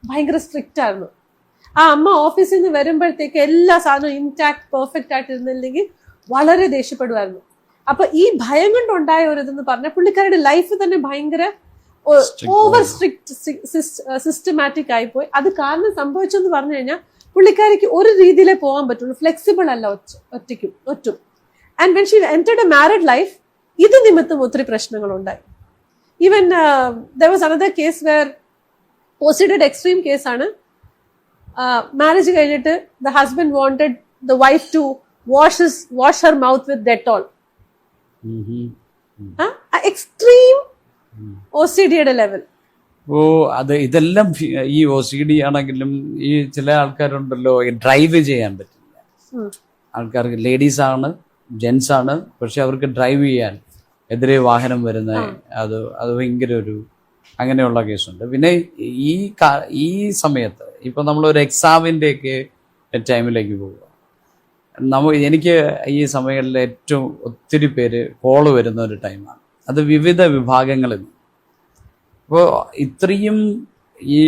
ഭയങ്കര സ്ട്രിക്റ്റ് ആയിരുന്നു. ആ അമ്മ ഓഫീസിൽ നിന്ന് വരുമ്പോഴത്തേക്ക് എല്ലാ സാധനവും ഇൻടാക്ട് പെർഫെക്റ്റ് ആയിട്ട് ഇരുന്നില്ലെങ്കിൽ വളരെ ദേഷ്യപ്പെടുമായിരുന്നു. അപ്പൊ ഈ ഭയം കൊണ്ടുണ്ടായ ഒരു ഇതെന്ന് പറഞ്ഞാൽ പുള്ളിക്കാരുടെ ലൈഫ് തന്നെ ഭയങ്കര ഓവർ സ്ട്രിക്റ്റ് സിസ്റ്റമാറ്റിക് ആയിപ്പോയി. അത് കാരണം സംഭവിച്ചെന്ന് പറഞ്ഞു കഴിഞ്ഞാൽ പുള്ളിക്കാരിക്ക് ഒരു രീതിയിലേ പോകാൻ പറ്റുള്ളൂ, ഫ്ലെക്സിബിൾ അല്ല ഒറ്റും. And when she entered a married life, ഇത് നിമിത്തം ഒത്തിരി പ്രശ്നങ്ങളുണ്ടായി. Even there was another case where OCD extreme കേസാണ്. മാരേജ് കഴിഞ്ഞിട്ട് the husband wanted the wife to wash her mouth with Dettol. Extreme OCDയുടെ ലെവൽ. അത് ഇതെല്ലാം ഈ OCD ആണെങ്കിലും ഈ ചില ആൾക്കാരുണ്ടല്ലോ ഡ്രൈവ് ചെയ്യാൻ പറ്റില്ല. ആൾക്കാർക്ക് ലേഡീസ് ആണ്, ജെന്റ്സ് ആണ്, പക്ഷെ അവർക്ക് ഡ്രൈവ് ചെയ്യാൻ എതിരെ വാഹനം വരുന്ന അത് ഭയങ്കര ഒരു അങ്ങനെയുള്ള കേസുണ്ട്. പിന്നെ ഈ സമയത്ത് ഇപ്പൊ നമ്മളൊരു എക്സാമിന്റെ ഒക്കെ ടൈമിലേക്ക് പോവുക, എനിക്ക് ഈ സമയങ്ങളിൽ ഏറ്റവും ഒത്തിരി പേര് കോള് വരുന്ന ഒരു ടൈമാണ്. അത് വിവിധ വിഭാഗങ്ങളിൽ നിന്ന്. അപ്പോൾ ഇത്രയും ഈ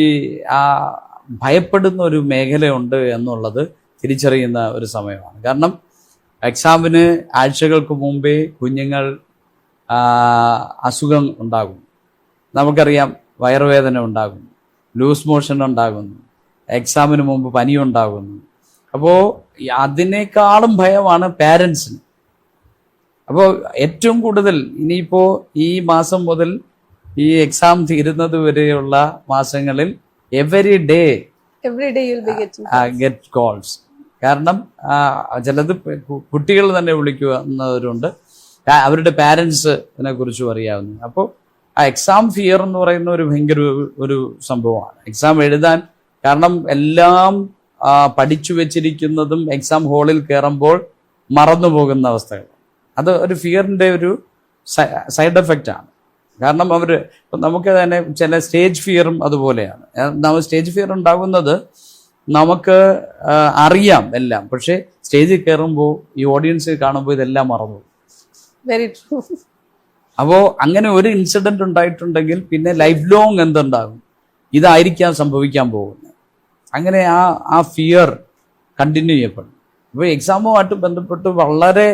ഭയപ്പെടുന്ന ഒരു മേഖലയുണ്ട് എന്നുള്ളത് തിരിച്ചറിയുന്ന ഒരു സമയമാണ്. കാരണം എക്സാമിന് ആഴ്ചകൾക്ക് മുമ്പേ കുഞ്ഞുങ്ങൾ അസുഖം ഉണ്ടാകും. നമുക്കറിയാം, വയറുവേദന ഉണ്ടാകുന്നു, ലൂസ് മോഷൻ ഉണ്ടാകുന്നു, എക്സാമിന് മുമ്പ് പനി ഉണ്ടാകുന്നു. അപ്പോൾ അതിനേക്കാളും ഭയമാണ് പാരൻസിന്. അപ്പോൾ ഏറ്റവും കൂടുതൽ ഇനിയിപ്പോൾ ഈ മാസം മുതൽ ഈ എക്സാം തീരുന്നത് വരെയുള്ള മാസങ്ങളിൽ എവറി ഡേ ഗെറ്റ് കോൾസ്. കാരണം ചിലത് കുട്ടികൾ തന്നെ വിളിക്കുന്നവരുണ്ട്, അവരുടെ പാരൻസ് ഇതിനെ കുറിച്ചും അറിയാവുന്നു. അപ്പോൾ ആ എക്സാം ഫിയർ എന്ന് പറയുന്ന ഒരു ഭയങ്കര ഒരു സംഭവമാണ്. എക്സാം എഴുതാൻ, കാരണം എല്ലാം പഠിച്ചു വെച്ചിരിക്കുന്നതും എക്സാം ഹാളിൽ കയറുമ്പോൾ മറന്നു പോകുന്ന അവസ്ഥകൾ. അത് ഒരു ഫിയറിന്റെ ഒരു സൈഡ് എഫക്റ്റ് ആണ്. കാരണം നമുക്ക് തന്നെ ചില സ്റ്റേജ് ഫിയറും അതുപോലെയാണ്. സ്റ്റേജ് ഫിയർ ഉണ്ടാകുന്നത് നമുക്ക് അറിയാം എല്ലാം, പക്ഷെ സ്റ്റേജിൽ കയറുമ്പോൾ ഈ ഓഡിയൻസ് കാണുമ്പോൾ ഇതെല്ലാം മറന്നു. Very true. അപ്പോൾ അങ്ങനെ ഒരു ഇൻസിഡന്റ് ഉണ്ടായിട്ടുണ്ടെങ്കിൽ പിന്നെ ലൈഫ് ലോങ് എന്തുണ്ടാകും, ഇതായിരിക്കാം സംഭവിക്കാൻ പോകുന്നത്. അങ്ങനെ ആ ഫിയർ കണ്ടിന്യൂ ചെയ്യപ്പെടും. അപ്പോൾ എക്സാമുമായിട്ട് ബന്ധപ്പെട്ട് വളരെ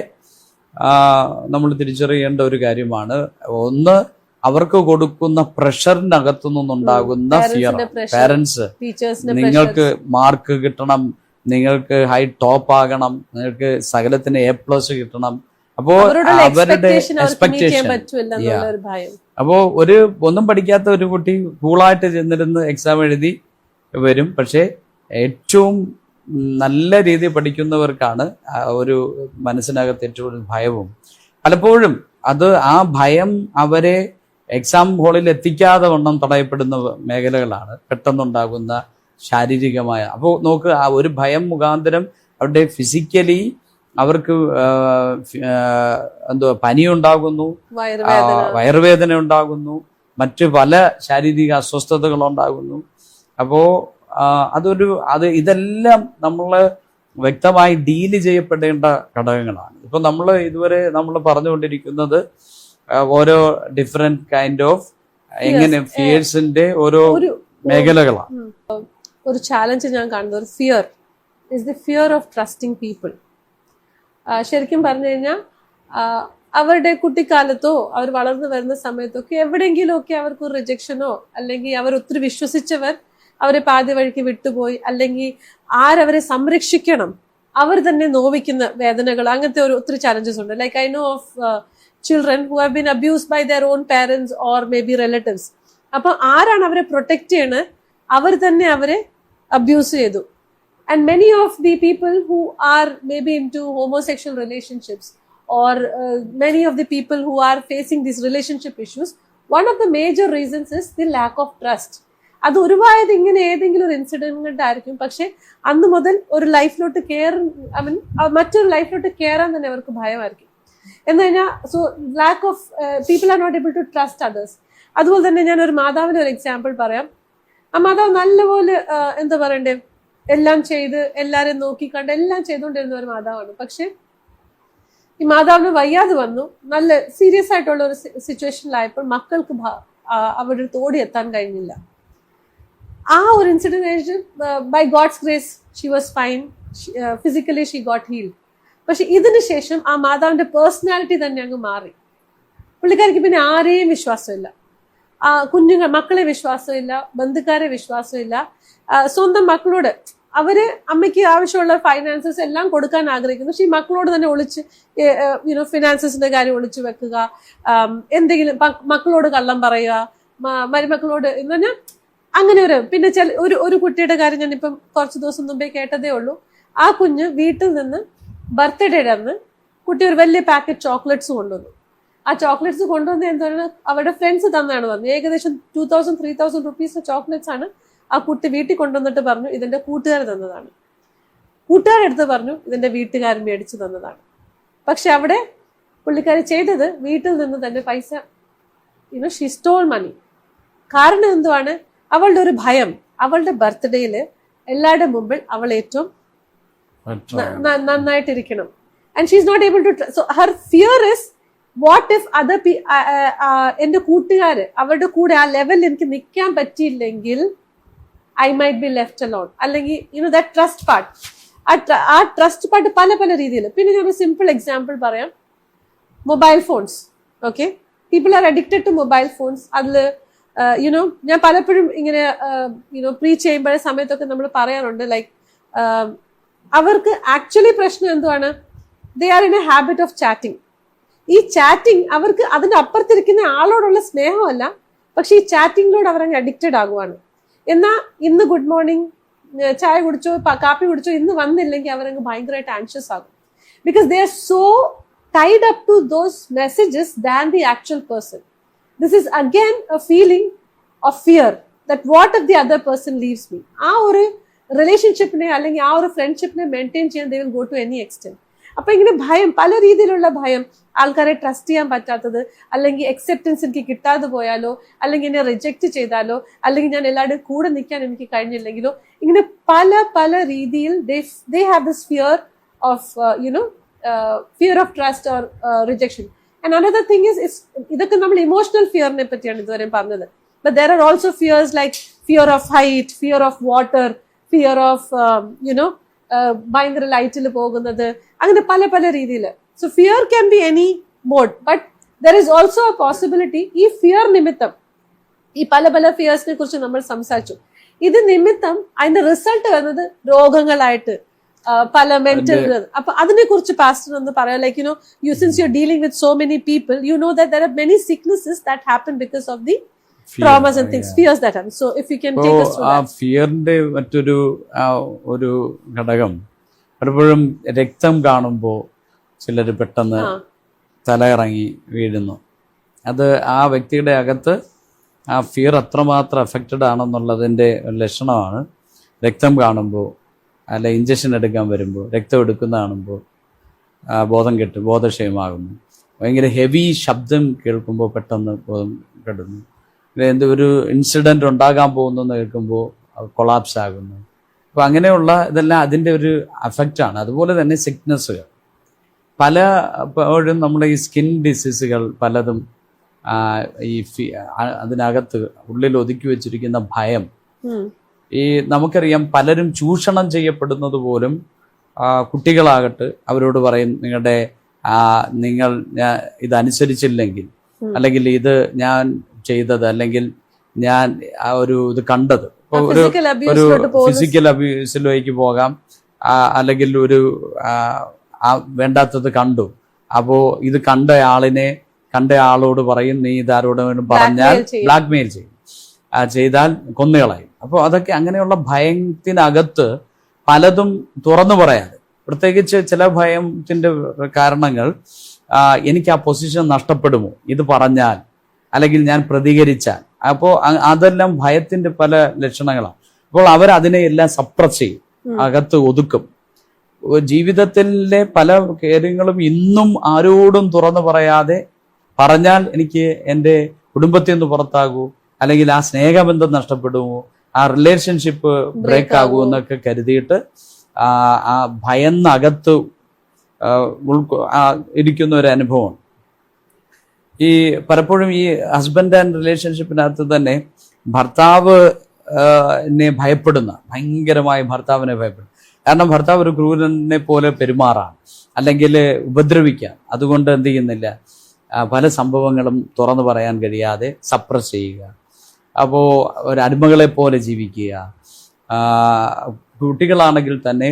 നമ്മൾ തിരിച്ചറിയേണ്ട ഒരു കാര്യമാണ്. ഒന്ന്, അവർക്ക് കൊടുക്കുന്ന പ്രഷറിനകത്തു നിന്നുണ്ടാകുന്ന ഫിയർ. പാരന്റ്സ്, നിങ്ങൾക്ക് മാർക്ക് കിട്ടണം, നിങ്ങൾക്ക് ഹൈ ടോപ്പ് ആകണം, നിങ്ങൾക്ക് സകലത്തിന് A+ കിട്ടണം. അപ്പോ അവരുടെ എക്സ്പെക്ടേഷൻ. അപ്പോ ഒന്നും പഠിക്കാത്ത ഒരു കുട്ടി കൂളായിട്ട് ചെന്നിരുന്ന് എക്സാം എഴുതി വരും. പക്ഷെ ഏറ്റവും നല്ല രീതിയിൽ പഠിക്കുന്നവർക്കാണ് ഒരു മനസ്സിനകത്ത് ഏറ്റവും ഭയവും. പലപ്പോഴും ആ ഭയം അവരെ എക്സാം ഹാളിൽ എത്തിക്കാതെ വണ്ണം തടയപ്പെടുന്ന മേഖലകളാണ് പെട്ടെന്നുണ്ടാകുന്ന ശാരീരികമായ. അപ്പോൾ നോക്ക്, ആ ഒരു ഭയം മുഖാന്തരം അവരുടെ ഫിസിക്കലി അവർക്ക് പനി ഉണ്ടാകുന്നു, വയറുവേദന ഉണ്ടാകുന്നു, മറ്റു പല ശാരീരിക അസ്വസ്ഥതകൾ ഉണ്ടാകുന്നു. അപ്പോൾ ഇതെല്ലാം നമ്മൾ വ്യക്തമായി ഡീല് ചെയ്യപ്പെടേണ്ട ഘടകങ്ങളാണ്. ഇപ്പൊ ഇതുവരെ നമ്മൾ പറഞ്ഞുകൊണ്ടിരിക്കുന്നത് ഓരോ ഡിഫറെന്റ് കൈൻഡ് ഓഫ് എങ്ങനെ ഫിയേഴ്സിന്റെ ഓരോ മേഖലകളാണ്. ഒരു ചാലഞ്ച് ഞാൻ കാണുന്നത് ഒരു fear is the fear of trusting people. ശരിക്കും പറഞ്ഞു കഴിഞ്ഞാൽ അവരുടെ കുട്ടിക്കാലത്തോ അവർ വളർന്നു വരുന്ന സമയത്തൊക്കെ എവിടെയെങ്കിലും ഒക്കെ അവർക്ക് ഒരു റിജക്ഷനോ അല്ലെങ്കിൽ അവർ ഒത്തിരി വിശ്വസിച്ചവർ അവരെ പാതി വഴിക്ക് വിട്ടുപോയി, അല്ലെങ്കിൽ ആരവരെ സംരക്ഷിക്കണം അവർ തന്നെ നോവിക്കുന്ന വേദനകൾ, അങ്ങനത്തെ ഒത്തിരി ചാലഞ്ചസ് ഉണ്ട്. Like I know of children who have been abused by their own parents or maybe relatives. അപ്പൊ ആരാണ് അവരെ പ്രൊട്ടക്ട് ചെയ്യണത്? അവർ തന്നെ അവരെ അബ്യൂസ് ചെയ്തു. And many of the people who are maybe into homosexual relationships or many of the people who are facing these relationship issues, one of the major reasons is the lack of trust. അത് ഉരുവായത് ഇങ്ങനെ ഏതെങ്കിലും ഒരു incident കൊണ്ടായിരിക്കും. പക്ഷെ അന്ന് മുതൽ ഒരു ലൈഫിലോട്ട് മറ്റൊരു ലൈഫിലോട്ട് കയറാൻ തന്നെ അവർക്ക് ഭയമായിരിക്കും. എന്ന് കഴിഞ്ഞാൽ so lack of people are not able to trust others. അതുപോലെ തന്നെ ഞാൻ ഒരു മാതാവിന്റെ ഒരു എക്സാമ്പിൾ പറയാം. ആ മാതാവ് നല്ലപോലെ എന്താ പറയണ്ടേ, എല്ലാം ചെയ്ത് എല്ലാരെയും നോക്കിക്കണ്ട് എല്ലാം ചെയ്തുകൊണ്ടിരുന്ന ഒരു മാതാവാണ്. പക്ഷെ ഈ മാതാവിന് വയ്യാതെ വന്നു, നല്ല സീരിയസ് ആയിട്ടുള്ള ഒരു സിറ്റുവേഷനിലായപ്പോൾ മക്കൾക്ക് അവരുടെ തോടി എത്താൻ കഴിഞ്ഞില്ല. ആ ഒരു ഇൻസിഡന്റ് കഴിഞ്ഞ് by God's grace she was fine, physically she got healed. പക്ഷെ ഇതിന് ശേഷം ആ മാതാവിന്റെ പേഴ്സണാലിറ്റി തന്നെ അങ്ങ് മാറി. പുള്ളിക്കാരിക്ക് പിന്നെ ആരെയും വിശ്വാസമില്ല, മക്കളെ വിശ്വാസമില്ല, ബന്ധുക്കാരെ വിശ്വാസമില്ല, സ്വന്തം മക്കളോട് അവര് അമ്മയ്ക്ക് ആവശ്യമുള്ള ഫൈനാൻസസ് എല്ലാം കൊടുക്കാൻ ആഗ്രഹിക്കുന്നു. പക്ഷെ ഈ മക്കളോട് തന്നെ ഒളിച്ച് ഫിനാൻസസിന്റെ കാര്യം ഒളിച്ചു വെക്കുക, എന്തെങ്കിലും മക്കളോട് കള്ളം പറയുക, മരുമക്കളോട് എന്ന് പറഞ്ഞാൽ അങ്ങനെ പിന്നെ ഒരു കുട്ടിയുടെ കാര്യം ഞാനിപ്പം കുറച്ച് ദിവസം മുമ്പേ കേട്ടതേ ഉള്ളൂ. ആ കുഞ്ഞ് വീട്ടിൽ നിന്ന് ബർത്ത്ഡേയുടെ അന്ന് കുട്ടി ഒരു വലിയ പാക്കറ്റ് ചോക്ലേറ്റ്സ് കൊണ്ടുവന്നു. ആ ചോക്ലേറ്റ്സ് കൊണ്ടുവന്ന് എന്താണ് അവരുടെ ഫ്രണ്ട്സ് തന്നാണ് പറഞ്ഞു. ഏകദേശം 2000-3000 റുപ്പീസ് ചോക്ലേറ്റ്സ് ആണ് ആ കുട്ടി വീട്ടിൽ കൊണ്ടുവന്നിട്ട് പറഞ്ഞു ഇതിന്റെ കൂട്ടുകാർ തന്നതാണ്. കൂട്ടുകാരെടുത്ത് പറഞ്ഞു ഇതിന്റെ വീട്ടുകാരൻ മേടിച്ചു തന്നതാണ്. പക്ഷെ അവിടെ പുള്ളിക്കാരി ചെയ്തത് വീട്ടിൽ നിന്ന് തന്നെ പൈസ ഷീ സ്റ്റോൾ മണി. കാരണം എന്തുവാണ്? അവളുടെ ഒരു ഭയം, അവളുടെ ബർത്ത്ഡേയില് എല്ലാവരുടെ മുമ്പിൽ അവൾ ഏറ്റവും നന്നായിട്ടിരിക്കണം. And she is not able to. So her fear is what if other എന്റെ കൂട്ടുകാര് അവരുടെ കൂടെ ആ ലെവലിൽ എനിക്ക് നിൽക്കാൻ പറ്റിയില്ലെങ്കിൽ I might be left alone. അല്ലെങ്കിൽ ദാറ്റ് ട്രസ്റ്റ് പാർട്ട്, ആ ട്രസ്റ്റ് പാർട്ട് പല പല രീതിയിൽ. പിന്നെ ഞാൻ ഒരു സിമ്പിൾ എക്സാമ്പിൾ പറയാം. Mobile phones. Okay, people are addicted to mobile phones. അതില് ഞാൻ പലപ്പോഴും ഇങ്ങനെ പ്രീച്ച് ചെയ്യുമ്പോഴേ സമയത്തൊക്കെ നമ്മൾ പറയാറുണ്ട്, ലൈക്ക് അവർക്ക് ആക്ച്വലി പ്രശ്നം എന്തുവാണ്? They are in A habit of chatting. ഈ ചാറ്റിംഗ് അവർക്ക് അതിന്റെ അപ്പുറത്തിരിക്കുന്ന ആളോടുള്ള സ്നേഹമല്ല, പക്ഷെ ഈ ചാറ്റിങ്ങിനോട് അവരങ്ങ് അഡിക്റ്റഡ് ആകുവാണ്. എന്നാ ഇന്ന് ഗുഡ് മോർണിംഗ്, ചായ കുടിച്ചോ, കാപ്പി കുടിച്ചോ, ഇന്ന് വന്നില്ലെങ്കിൽ അവരങ്ങ് ഭയങ്കരമായിട്ട് ആൻഷ്യസ് ആകും. Because they are so tied up to those messages than the actual person. This is again a feeling of fear that what if the other person leaves me. ആ ഒരു റിലേഷൻഷിപ്പിനെ അല്ലെങ്കിൽ ആ ഒരു ഫ്രണ്ട്ഷിപ്പിനെ മെയിൻറ്റെയിൻ ചെയ്യാൻ they will go to any extent. അപ്പൊ ഇങ്ങനെ ഭയം, പല രീതിയിലുള്ള ഭയം, ആൾക്കാരെ ട്രസ്റ്റ് ചെയ്യാൻ പറ്റാത്തത്, അല്ലെങ്കിൽ അക്സെപ്റ്റൻസ് എനിക്ക് കിട്ടാതെ പോയാലോ, അല്ലെങ്കിൽ എന്നെ റിജക്ട് ചെയ്താലോ, അല്ലെങ്കിൽ ഞാൻ എല്ലാവരുടെയും കൂടെ നിൽക്കാൻ എനിക്ക് കഴിഞ്ഞില്ലെങ്കിലോ, ഇങ്ങനെ പല പല രീതിയിൽ they have this fear of fear of trust or rejection. And another thing is ഇതൊക്കെ നമ്മൾ ഇമോഷണൽ ഫിയറിനെ പറ്റിയാണ് ഇതുവരെ പറഞ്ഞത്. But there are also fears like fear of height, fear of water, fear of ഭയങ്കര ലൈറ്റിൽ പോകുന്നത്, അങ്ങനെ പല പല രീതിയിൽ. So fear can be any mode, but there is also a possibility ഈ ഫിയർ നിമിത്തം, ഈ പല പല ഫിയേഴ്സിനെ കുറിച്ച് നമ്മൾ സംസാരിച്ചു, ഇത് നിമിത്തം അതിന്റെ റിസൾട്ട് വരുന്നത് രോഗങ്ങളായിട്ട് പല മെന്റൽ. അപ്പൊ അതിനെ കുറിച്ച് പാസ്റ്റർ ഒന്ന് പറയാം. Like you since you're dealing with so many people, you know that there are many sicknesses that happen because of the traumas and things, fears that happen. So if you can take us through that. ഫിയറിന്റെ മറ്റൊരു ഘടകം പലപ്പോഴും രക്തം കാണുമ്പോൾ ചിലർ പെട്ടെന്ന് തലയിറങ്ങി വീഴുന്നു. അത് ആ വ്യക്തിയുടെ അകത്ത് ആ ഫിയർ അത്രമാത്രം അഫക്റ്റഡ് ആണെന്നുള്ളതിന്റെ ലക്ഷണമാണ്. രക്തം കാണുമ്പോൾ, അല്ല ഇഞ്ചക്ഷൻ എടുക്കാൻ വരുമ്പോൾ, രക്തം എടുക്കുന്ന കാണുമ്പോൾ ബോധം ബോധക്ഷയമാകുന്നു. ഭയങ്കര ഹെവി ശബ്ദം കേൾക്കുമ്പോൾ പെട്ടെന്ന് ബോധം കെടുന്നു. ഒരു ഇൻസിഡന്റ് ഉണ്ടാകാൻ പോകുന്നു കേൾക്കുമ്പോൾ കൊളാപ്സ് ആകുന്നു. അപ്പൊ അങ്ങനെയുള്ള ഇതെല്ലാം അതിൻ്റെ ഒരു അഫക്റ്റാണ്. അതുപോലെ തന്നെ സിക്നസ്സുകൾ പലപ്പോഴും നമ്മുടെ ഈ സ്കിൻ ഡിസീസുകൾ പലതും അതിനകത്ത് ഉള്ളിൽ ഒതുക്കി വെച്ചിരിക്കുന്ന ഭയം, നമുക്കറിയാം പലരും ചൂഷണം ചെയ്യപ്പെടുന്നത് പോലും കുട്ടികളാകട്ടെ അവരോട് പറയും നിങ്ങൾ ഇതനുസരിച്ചില്ലെങ്കിൽ, അല്ലെങ്കിൽ ഇത് ഞാൻ ചെയ്തത്, അല്ലെങ്കിൽ ഞാൻ ഇത് കണ്ടത്, ഒരു ഫിസിക്കൽ അബ്യൂസിലേക്ക് പോകാം, അല്ലെങ്കിൽ വേണ്ടാത്തത് കണ്ടു, അപ്പോ ഇത് കണ്ട ആളോട് പറയും നീ ഇതാരോട് പറഞ്ഞാൽ ബ്ലാക്ക്മെയിൽ ചെയ്താൽ കൊന്നുകളയും. അപ്പോൾ അതൊക്കെ അങ്ങനെയുള്ള ഭയത്തിനകത്ത് പലതും തുറന്നു പറയാതെ, പ്രത്യേകിച്ച് ചില ഭയത്തിന്റെ കാരണങ്ങൾ എനിക്ക് ആ പൊസിഷൻ നഷ്ടപ്പെടുമോ ഇത് പറഞ്ഞാൽ, അല്ലെങ്കിൽ ഞാൻ പ്രതികരിച്ചാൽ. അപ്പോൾ അതെല്ലാം ഭയത്തിന്റെ പല ലക്ഷണങ്ങളാണ്. അപ്പോൾ അവരതിനെ എല്ലാം സപ്രസ് ചെയ്യും, അകത്ത് ഒതുക്കും. ജീവിതത്തിലെ പല കാര്യങ്ങളും ഇന്നും ആരോടും തുറന്നു പറയാതെ, പറഞ്ഞാൽ എനിക്ക് എൻ്റെ കുടുംബത്തിൽ നിന്ന് പുറത്താകൂ, അല്ലെങ്കിൽ ആ സ്നേഹബന്ധം നഷ്ടപ്പെടുമോ, ആ റിലേഷൻഷിപ്പ് ബ്രേക്ക് ആകുമോ എന്നൊക്കെ കരുതിയിട്ട് ആ ഭയന്നകത്ത് ഇരിക്കുന്ന ഒരു അനുഭവമാണ്. ഈ പലപ്പോഴും ഈ ഹസ്ബൻഡ് ആൻഡ് റിലേഷൻഷിപ്പിനകത്ത് തന്നെ ഭർത്താവ് ഭയങ്കരമായി ഭർത്താവിനെ ഭയപ്പെടും. കാരണം ഭർത്താവ് ഒരു ക്രൂരനെ പോലെ പെരുമാറാം, അല്ലെങ്കിൽ ഉപദ്രവിക്കാം. അതുകൊണ്ട് എന്ത് ചെയ്യുന്നില്ല, പല സംഭവങ്ങളും തുറന്നു പറയാൻ കഴിയാതെ സപ്രസ് ചെയ്യുക. അപ്പോൾ ഒരു അടിമകളെ പോലെ ജീവിക്കുക. കുട്ടികളാണെങ്കിൽ തന്നെ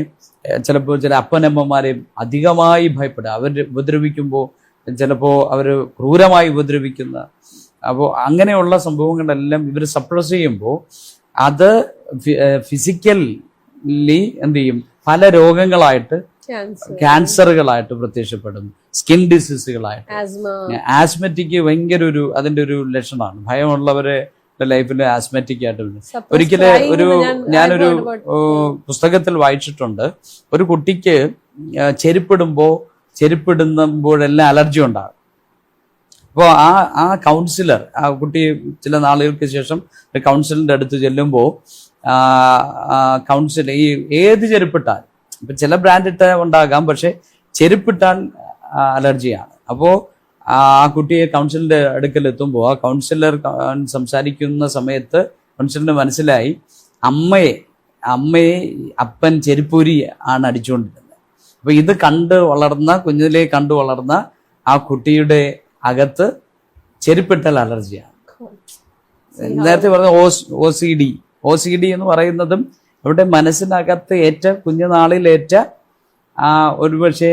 ചിലപ്പോൾ ചില അപ്പനമ്മമാരെയും അധികമായി ഭയപ്പെടുക. അവർ ഉപദ്രവിക്കുമ്പോൾ ചിലപ്പോൾ അവർ ക്രൂരമായി ഉപദ്രവിക്കുന്ന, അപ്പോൾ അങ്ങനെയുള്ള സംഭവങ്ങളെല്ലാം ഇവർ സപ്രസ് ചെയ്യുമ്പോൾ അത് ഫിസിക്കലി എന്ത് ചെയ്യും, പല രോഗങ്ങളായിട്ട്, ക്യാൻസറുകളായിട്ട് പ്രത്യക്ഷപ്പെടുന്നു, സ്കിൻ ഡിസീസുകളായിട്ട്. ആസ്മറ്റിക് ഭയങ്കര അതിന്റെ ഒരു ലക്ഷണമാണ്. ഭയമുള്ളവരെ ലൈഫിൽ ആസ്മാറ്റിക് ആയിട്ട്. ഒരിക്കലും ഞാനൊരു പുസ്തകത്തിൽ വായിച്ചിട്ടുണ്ട്, ഒരു കുട്ടിക്ക് ചെരുപ്പിടുമ്പോഴെല്ലാം അലർജി ഉണ്ടാകും. അപ്പോൾ ആ കൗൺസിലർ, ആ കുട്ടി ചില നാളുകൾക്ക് ശേഷം ഒരു കൗൺസിലറിന്റെ അടുത്ത് ചെല്ലുമ്പോൾ കൗൺസിലർ ഏത് ചെരുപ്പിട്ടാൽ, ഇപ്പം ചില ബ്രാൻഡ് ഇട്ട ഉണ്ടാകാം, പക്ഷെ ചെരുപ്പിട്ടാൽ അലർജിയാണ്. അപ്പോൾ ആ കുട്ടിയെ കൗൺസിലറിന്റെ അടുക്കൽ എത്തുമ്പോൾ ആ കൗൺസിലർ സംസാരിക്കുന്ന സമയത്ത് കൗൺസിലറിന് മനസ്സിലായി അമ്മയെ അപ്പൻ ചെരുപ്പൂരി ആണ് അടിച്ചുകൊണ്ടിരുന്നത്. അപ്പൊ ഇത് കുഞ്ഞിലെ കണ്ടു വളർന്ന ആ കുട്ടിയുടെ അകത്ത് ചെരുപ്പിട്ടാൽ അലർജിയാണ്. നേരത്തെ പറഞ്ഞ OCD എന്ന് പറയുന്നതും അവിടെ മനസ്സിനകത്ത് കുഞ്ഞുനാളിലേറ്റ ഒരുപക്ഷെ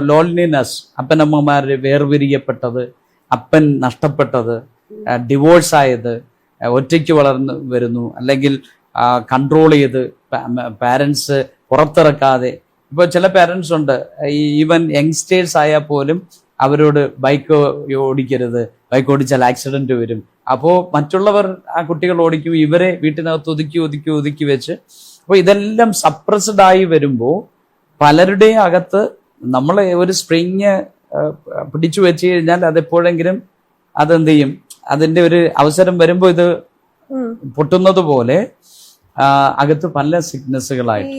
ലോൺലിനെസ്, അപ്പനമ്മമാര് വേർപിരിയപ്പെട്ടത്, അപ്പൻ നഷ്ടപ്പെട്ടത്, ഡിവോഴ്സ് ആയത്, ഒറ്റയ്ക്ക് വളർന്നു വരുന്നു, അല്ലെങ്കിൽ കൺട്രോൾ ചെയ്ത് പാരൻസ് പുറത്തിറക്കാതെ. ഇപ്പോൾ ചില പാരൻസ് ഉണ്ട്, ഈവൻ യങ്സ്റ്റേഴ്സ് ആയാൽ പോലും അവരോട് ബൈക്ക് ഓടിക്കരുത്, ബൈക്ക് ഓടിച്ചാൽ ആക്സിഡന്റ് വരും. അപ്പോൾ മറ്റുള്ളവർ ആ കുട്ടികൾ ഓടിക്കും, ഇവരെ വീട്ടിനകത്ത് ഒതുക്കി വെച്ച്. അപ്പോൾ ഇതെല്ലാം സപ്രസ്ഡ് ആയി വരുമ്പോൾ പലരുടെയും അകത്ത് നമ്മൾ ഒരു സ്പ്രിങ് പിടിച്ചു വെച്ച് കഴിഞ്ഞാൽ അതെപ്പോഴെങ്കിലും അതെന്ത് ചെയ്യും, അതിന്റെ ഒരു അവസരം വരുമ്പോൾ ഇത് പൊട്ടുന്നത് പോലെ അകത്ത് പല സിക്നസ്സുകളായിട്ട്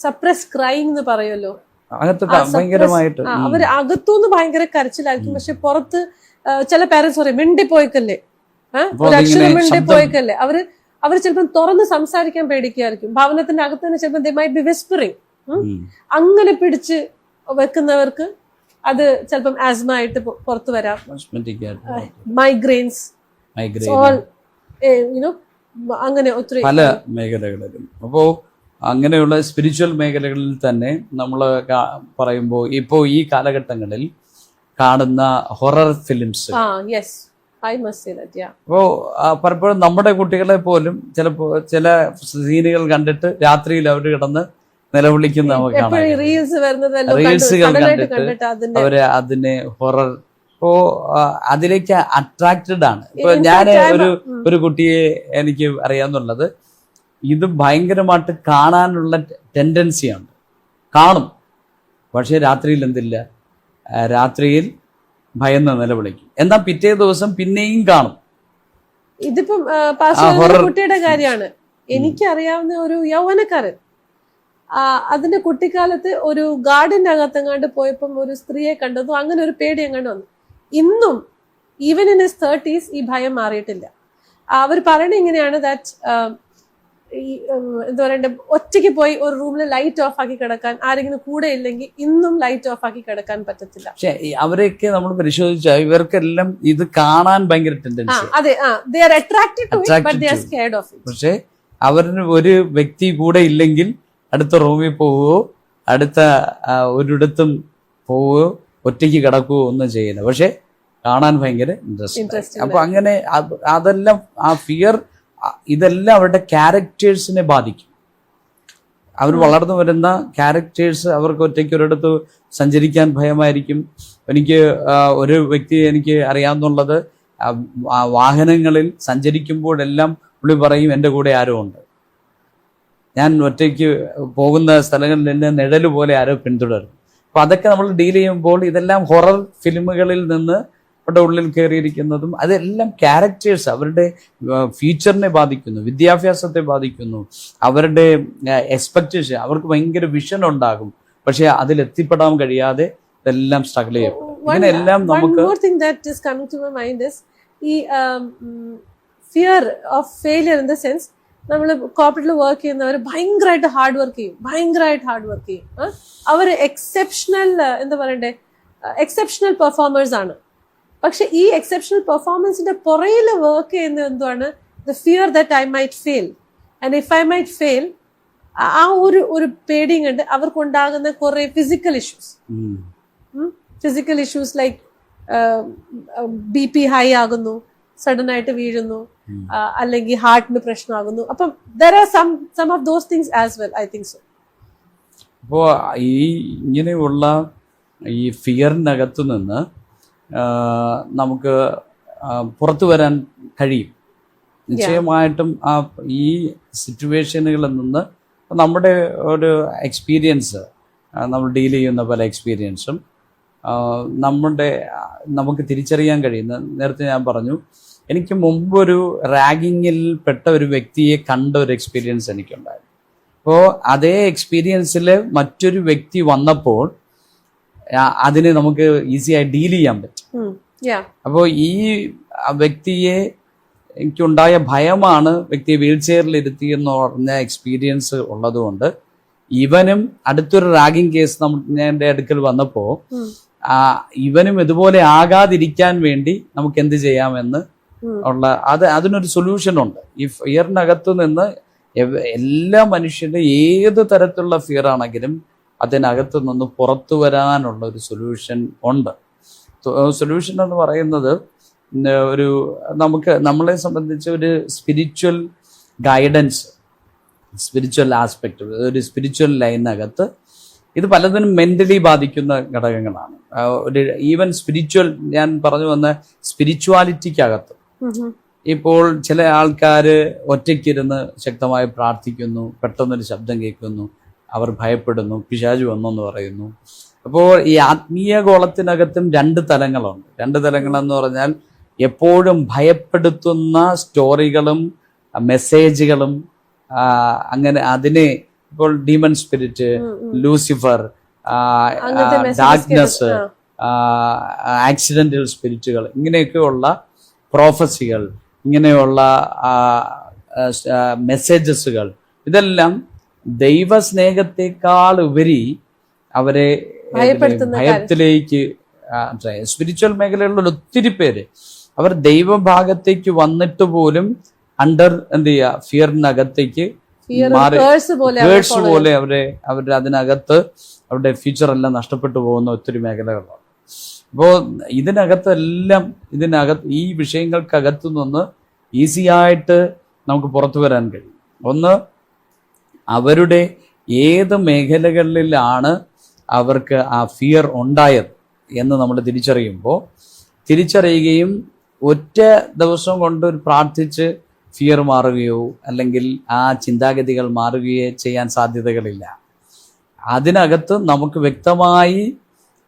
സപ്രസ് ക്രൈങ് എന്ന് പറയുമല്ലോ, അകത്ത് ഭയങ്കരമായിട്ട് അവര് അകത്തുനിന്ന് ഭയങ്കര കരച്ചിലായിരിക്കും. പക്ഷെ പുറത്ത് ചില പാരന്റ്സ് പറയും മിണ്ടിപ്പോയിക്കല്ലേ, ഒരു അക്ഷരം മിണ്ടിപ്പോയിക്കല്ലേ. അവര് ചിലപ്പോൾ തുറന്ന് സംസാരിക്കാൻ പേടിക്കുകയായിരിക്കും. ഭവനത്തിന്റെ അകത്ത് തന്നെ ചിലപ്പോൾ they might be whispering. അങ്ങനെ പിടിച്ച് വെക്കുന്നവർക്ക് അത് ചിലപ്പം ആസ്മ ആയിട്ട് പുറത്തു വരാം. മൈഗ്രെയിൻസ്, അങ്ങനെ ഒത്തിരി പല മേഖലകളിലും. അപ്പോൾ അങ്ങനെയുള്ള സ്പിരിച്വൽ മേഖലകളിൽ തന്നെ നമ്മൾ പറയുമ്പോൾ ഇപ്പോൾ ഈ കാലഘട്ടങ്ങളിൽ കാണുന്ന ഹൊറർ ഫിലിംസ്, അപ്പോൾ പലപ്പോഴും നമ്മുടെ കുട്ടികളെ പോലും ചിലപ്പോൾ ചില സീനുകൾ കണ്ടിട്ട് രാത്രിയിൽ അവർ കിടന്ന് നിലവിളിക്കുന്ന നമുക്ക് കാണാം. റീൽസുകൾ കണ്ടിട്ട് അവര് അതിനെ ഹൊറർ, ഇപ്പോ അതിലേക്ക് അട്രാക്റ്റഡ് ആണ്. ഇപ്പൊ ഞാൻ ഒരു കുട്ടിയെ എനിക്ക് അറിയാന്നുള്ളത്, ഇത് ഭയങ്കരമായിട്ട് കാണാനുള്ള ടെൻഡൻസിയാണ്. കാണും, പക്ഷെ രാത്രിയിൽ എന്തില്ല, രാത്രിയിൽ ഭയന്ന് നിലവിളിക്കും. എന്നാൽ പിറ്റേ ദിവസം പിന്നെയും കാണും. ഇതിപ്പം കുട്ടിയുടെ കാര്യമാണ്. എനിക്കറിയാവുന്ന ഒരു യൗവനക്കാരൻ, അതിന്റെ കുട്ടിക്കാലത്ത് ഒരു ഗാർഡന്റെ അകത്തെങ്ങാണ്ട് പോയപ്പം ഒരു സ്ത്രീയെ കണ്ടതും അങ്ങനെ ഒരു പേടി എങ്ങാണ്ട് വന്നു. ഇന്നും ഈവൻ ഇൻ ഹിസ് 30s ഈ ഭയം മാറിയിട്ടില്ല. അവർ പറയണത് ഇങ്ങനെയാണ്, ദാറ്റ് എന്താ പറയണ്ടേ, ഒറ്റയ്ക്ക് പോയി ഒരു റൂമിൽ ലൈറ്റ് ഓഫ് ആക്കി കിടക്കാൻ ആരെങ്കിലും കൂടെ ഇല്ലെങ്കിൽ ഇന്നും ലൈറ്റ് ഓഫ് ആക്കി കിടക്കാൻ പറ്റത്തില്ല. പക്ഷെ അവരെയൊക്കെ നമ്മൾ പരിശോധിച്ചാൽ ഇവർക്കെല്ലാം ഇത് കാണാൻ ഭയങ്കര ടെൻഡൻസി. അതെ, they are attracted to it, but they are scared of it. പക്ഷെ അവരിന് ഒരു വ്യക്തി കൂടെ ഇല്ലെങ്കിൽ അടുത്ത റൂമിൽ പോവുകയോ അടുത്ത ഒരിടത്തും പോവുകയോ ഒറ്റയ്ക്ക് കിടക്കുകയോ ഒന്നും ചെയ്യില്ല. പക്ഷെ കാണാൻ ഭയങ്കര ഇൻട്രസ്റ്റ്. അപ്പൊ അങ്ങനെ അതെല്ലാം ആ ഫിയർ, ഇതെല്ലാം അവരുടെ ക്യാരക്ടേഴ്സിനെ ബാധിക്കും. അവർ വളർന്നു വരുന്ന ക്യാരക്ടേഴ്സ് അവർക്ക് ഒറ്റയ്ക്ക് ഒരിടത്ത് സഞ്ചരിക്കാൻ ഭയമായിരിക്കും. എനിക്ക് ഒരു വ്യക്തിയെ എനിക്ക് അറിയാവുന്നുള്ളത്, വാഹനങ്ങളിൽ സഞ്ചരിക്കുമ്പോഴെല്ലാം പുള്ളി പറയും എൻ്റെ കൂടെ ആരോ ഉണ്ട്, ഞാൻ ഒറ്റയ്ക്ക് പോകുന്ന സ്ഥലങ്ങളിൽ എന്നെ നിഴല് പോലെ ആരോ പിന്തുടരും. അപ്പൊ അതൊക്കെ നമ്മൾ ഡീൽ ചെയ്യുമ്പോൾ ഇതെല്ലാം ഹൊറർ ഫിലിമുകളിൽ നിന്ന് അവരുടെ ഉള്ളിൽ കയറിയിരിക്കുന്നതും അതെല്ലാം ക്യാരക്ടേഴ്സ് അവരുടെ ഫ്യൂച്ചറിനെ ബാധിക്കുന്നു, വിദ്യാഭ്യാസത്തെ ബാധിക്കുന്നു, അവരുടെ എക്സ്പെക്ടേഷൻ, അവർക്ക് ഭയങ്കര വിഷൻ ഉണ്ടാകും, പക്ഷെ അതിലെത്തിപ്പെടാൻ കഴിയാതെ ഇതെല്ലാം സ്ട്രഗിൾ ചെയ്യും. ഇങ്ങനെയെല്ലാം നമുക്ക് ഈ fear of failure in the sense, നമ്മൾ കോർപ്പറേറ്റിൽ വർക്ക് ചെയ്യുന്നവർ ഭയങ്കരമായിട്ട് ഹാർഡ് വർക്ക് ചെയ്യും. അവർ എക്സെപ്ഷണൽ എന്താ പറയണ്ടേ, എക്സെപ്ഷണൽ പെർഫോമേഴ്സ് ആണ്. പക്ഷെ ഈ എക്സെപ്ഷണൽ പെർഫോമൻസിന്റെ പുറയിൽ വർക്ക് ചെയ്യുന്ന എന്താണ്, the fear that I might fail, and if I might fail, ആ ഒരു പേടിയും കണ്ട് അവർക്കുണ്ടാകുന്ന കുറെ physical issues like BP high ആകുന്നു, സഡൻ ആയിട്ട് വീഴുന്നു, അല്ലെങ്കിൽ ഹാർട്ടിന് പ്രശ്നമാകുന്നു. അപ്പം there are some of those things as well, I think so. അപ്പോൾ ഈ ഇങ്ങനെയുള്ള ഈ ഫിയറിനകത്തു നിന്ന് നമുക്ക് പുറത്തു വരാൻ കഴിയും നിശ്ചയമായിട്ടും. ഈ സിറ്റുവേഷനുകളിൽ നിന്ന് നമ്മുടെ ഒരു എക്സ്പീരിയൻസ്, നമ്മൾ ഡീൽ ചെയ്യുന്ന പല എക്സ്പീരിയൻസും നമുക്ക് തിരിച്ചറിയാൻ കഴിയുന്ന, നേരത്തെ ഞാൻ പറഞ്ഞു, എനിക്ക് മുമ്പൊരു റാഗിങ്ങിൽ പെട്ട ഒരു വ്യക്തിയെ കണ്ട ഒരു എക്സ്പീരിയൻസ് എനിക്കുണ്ടായിരുന്നു. അപ്പോൾ അതേ എക്സ്പീരിയൻസിൽ മറ്റൊരു വ്യക്തി വന്നപ്പോൾ അതിനെ നമുക്ക് ഈസിയായി ഡീൽ ചെയ്യാൻ പറ്റും. അപ്പോൾ ഈ വ്യക്തിയെ, എനിക്കുണ്ടായ ഭയമാണ് വ്യക്തിയെ വീൽ ചെയറിൽ ഇരുത്തിയെന്ന് പറഞ്ഞ എക്സ്പീരിയൻസ് ഉള്ളതുകൊണ്ട് ഇവനും അടുത്തൊരു റാഗിങ് കേസ് എൻ്റെ അടുക്കൽ വന്നപ്പോൾ ഇവനും ഇതുപോലെ ആകാതിരിക്കാൻ വേണ്ടി നമുക്ക് എന്ത് ചെയ്യാമെന്ന് ഉള്ള അതിനൊരു സൊല്യൂഷൻ ഉണ്ട്. ഈ ഫിയറിനകത്തു നിന്ന് എല്ലാ മനുഷ്യന്റെ ഏത് തരത്തിലുള്ള ഫിയർ ആണെങ്കിലും അതിനകത്തു നിന്ന് പുറത്തു വരാനുള്ള ഒരു സൊല്യൂഷൻ ഉണ്ട്. സൊല്യൂഷൻ എന്ന് പറയുന്നത് നമ്മളെ സംബന്ധിച്ച് ഒരു സ്പിരിച്വൽ ഗൈഡൻസ്, സ്പിരിച്വൽ ആസ്പെക്ട്, ഒരു സ്പിരിച്വൽ ലൈനകത്ത് ഇത് പലതിനും മെന്റലി ബാധിക്കുന്ന ഘടകങ്ങളാണ്. ഈവൻ സ്പിരിച്വൽ, ഞാൻ പറഞ്ഞു വന്ന സ്പിരിച്വാലിറ്റിക്കകത്ത് ഇപ്പോൾ ചില ആൾക്കാർ ഒറ്റയ്ക്കിരുന്ന് ശക്തമായി പ്രാർത്ഥിക്കുന്നു, പെട്ടെന്നൊരു ശബ്ദം കേൾക്കുന്നു, അവർ ഭയപ്പെടുന്നു, പിശാചു വന്നെന്ന് പറയുന്നു. അപ്പോൾ ഈ ആത്മീയ ഗോളത്തിനകത്തും രണ്ട് തലങ്ങളുണ്ട്. രണ്ട് തലങ്ങളെന്ന് പറഞ്ഞാൽ എപ്പോഴും ഭയപ്പെടുത്തുന്ന സ്റ്റോറികളും മെസ്സേജുകളും, അങ്ങനെ അതിനെ ഇപ്പോൾ demon spirit, Lucifer, darkness, accidental സ്പിരിറ്റുകൾ, ഇങ്ങനെയൊക്കെയുള്ള പ്രോഫസികൾ, ഇങ്ങനെയുള്ള മെസ്സേജസുകൾ, ഇതെല്ലാം ദൈവസ്നേഹത്തെക്കാൾ ഉപരി അവരെ ഭയത്തിലേക്ക്, സ്പിരിച്വൽ മേഖലയിലുള്ള ഒത്തിരി പേര് അവർ ദൈവഭാഗത്തേക്ക് വന്നിട്ട് പോലും എന്ത് ചെയ്യുക, ഫിയറിനകത്തേക്ക് മാറി, കേഴ്സ് പോലെ അവരുടെ അതിനകത്ത് അവരുടെ ഫ്യൂച്ചർ എല്ലാം നഷ്ടപ്പെട്ടു പോകുന്ന ഒത്തിരി മേഖലകളാണ്. അപ്പോൾ ഈ വിഷയങ്ങൾക്കകത്തു നിന്ന് ഈസിയായിട്ട് നമുക്ക് പുറത്തു വരാൻ കഴിയും. ഒന്ന്, അവരുടെ ഏത് മേഖലകളിലാണ് അവർക്ക് ആ ഫിയർ ഉണ്ടായത് എന്ന് നമ്മൾ തിരിച്ചറിയുകയും ഒറ്റ ദിവസം കൊണ്ട് പ്രാർത്ഥിച്ച് ഫിയർ മാറുകയോ അല്ലെങ്കിൽ ആ ചിന്താഗതികൾ മാറുകയോ ചെയ്യാൻ സാധ്യതകളില്ല. അതിനകത്ത് നമുക്ക് വ്യക്തമായി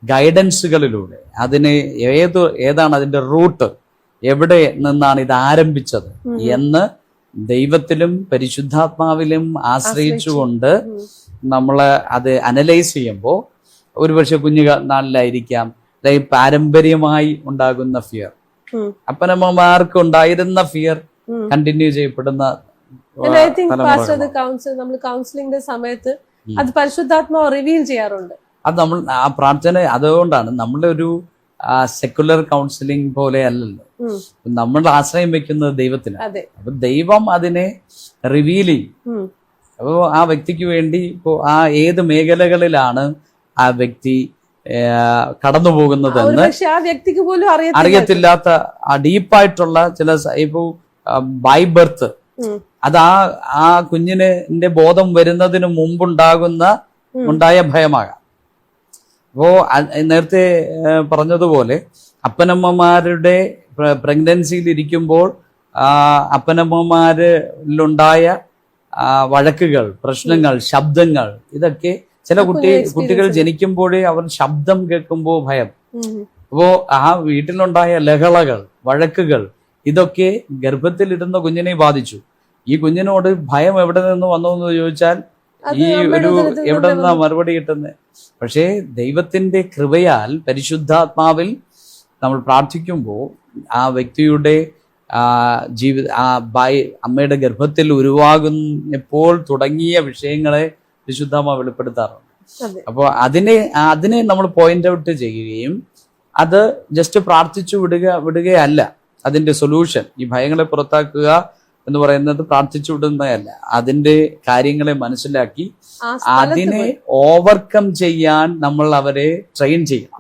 ഗൈഡൻസുകളിലൂടെ ഏതാണ് അതിൻ്റെ റൂട്ട്, എവിടെ നിന്നാണ് ഇത് ആരംഭിച്ചത് എന്ന് ദൈവത്തിലും പരിശുദ്ധാത്മാവിലും ആശ്രയിച്ചുകൊണ്ട് നമ്മൾ അത് അനലൈസ് ചെയ്യുമ്പോൾ ഒരുപക്ഷെ കുഞ്ഞുനാളിലായിരിക്കാം അല്ലെങ്കിൽ പാരമ്പര്യമായി ഉണ്ടാകുന്ന ഫിയർ, അപ്പനമ്മമാർക്ക് ഉണ്ടായിരുന്ന ഫിയർ കണ്ടിന്യൂ ചെയ്യപ്പെടുന്ന നമ്മൾ കൗൺസിലിംഗിന്റെ സമയത്ത് അത് പരിശുദ്ധാത്മാവ് റിവീൽ ചെയ്യാറുണ്ട്. അത് നമ്മൾ ആ പ്രാർത്ഥന, അതുകൊണ്ടാണ് നമ്മളെ ഒരു സെക്കുലർ കൗൺസിലിംഗ് പോലെ അല്ലല്ലോ, നമ്മൾ ആശ്രയം വെക്കുന്നത് ദൈവത്തിനാണ്. അപ്പൊ ദൈവം അതിനെ റിവീൽ ചെയ്യും. അപ്പോൾ ആ വ്യക്തിക്ക് വേണ്ടി ഇപ്പോൾ ഏത് മേഖലകളിലാണ് ആ വ്യക്തി കടന്നു പോകുന്നതെന്ന് ആ വ്യക്തിക്ക് പോലും അറിയത്തില്ലാത്ത ഡീപ്പായിട്ടുള്ള ചില, ഇപ്പോൾ ബൈ ബർത്ത് അത് ആ കുഞ്ഞിന്റെ ബോധം വരുന്നതിന് ഉണ്ടായ ഭയമാകാം. അപ്പോ നേരത്തെ പറഞ്ഞതുപോലെ അപ്പനമ്മമാരുടെ പ്രഗ്നൻസിയിൽ ഇരിക്കുമ്പോൾ അപ്പനമ്മമാരിലുണ്ടായ വഴക്കുകൾ, പ്രശ്നങ്ങൾ, ശബ്ദങ്ങൾ, ഇതൊക്കെ ചില കുട്ടികൾ ജനിക്കുമ്പോഴേ അവർ ശബ്ദം കേൾക്കുമ്പോൾ ഭയം. അപ്പോ ആ വീട്ടിലുണ്ടായ ലഹളകൾ, വഴക്കുകൾ, ഇതൊക്കെ ഗർഭത്തിലിരുന്ന കുഞ്ഞിനെ ബാധിച്ചു. ഈ കുഞ്ഞിനോട് ഭയം എവിടെ നിന്ന് വന്നു എന്ന് ചോദിച്ചാൽ എവിടെ നിന്നാ മറുപടി കിട്ടുന്നത്? പക്ഷേ ദൈവത്തിന്റെ കൃപയാൽ, പരിശുദ്ധാത്മാവിൽ നമ്മൾ പ്രാർത്ഥിക്കുമ്പോൾ ആ വ്യക്തിയുടെ അമ്മയുടെ ഗർഭത്തിൽ ഉരുവാകുന്നപ്പോൾ തുടങ്ങിയ വിഷയങ്ങളെ പരിശുദ്ധാത്മാവ് വെളിപ്പെടുത്താറുണ്ട്. അപ്പോൾ അതിനെ നമ്മൾ പോയിന്റ് ഔട്ട് ചെയ്യുകയും അത് ജസ്റ്റ് പ്രാർത്ഥിച്ചു വിടുകയല്ല അതിന്റെ സൊല്യൂഷൻ. ഈ ഭയങ്ങളെ പുറത്താക്കുക എന്ന് പറയുന്നത് പ്രാർത്ഥിച്ചു വിടുന്നതല്ല. അതിന്റെ കാര്യങ്ങളെ മനസ്സിലാക്കി അതിനെ ഓവർകം ചെയ്യാൻ നമ്മൾ അവരെ ട്രെയിൻ ചെയ്യണം.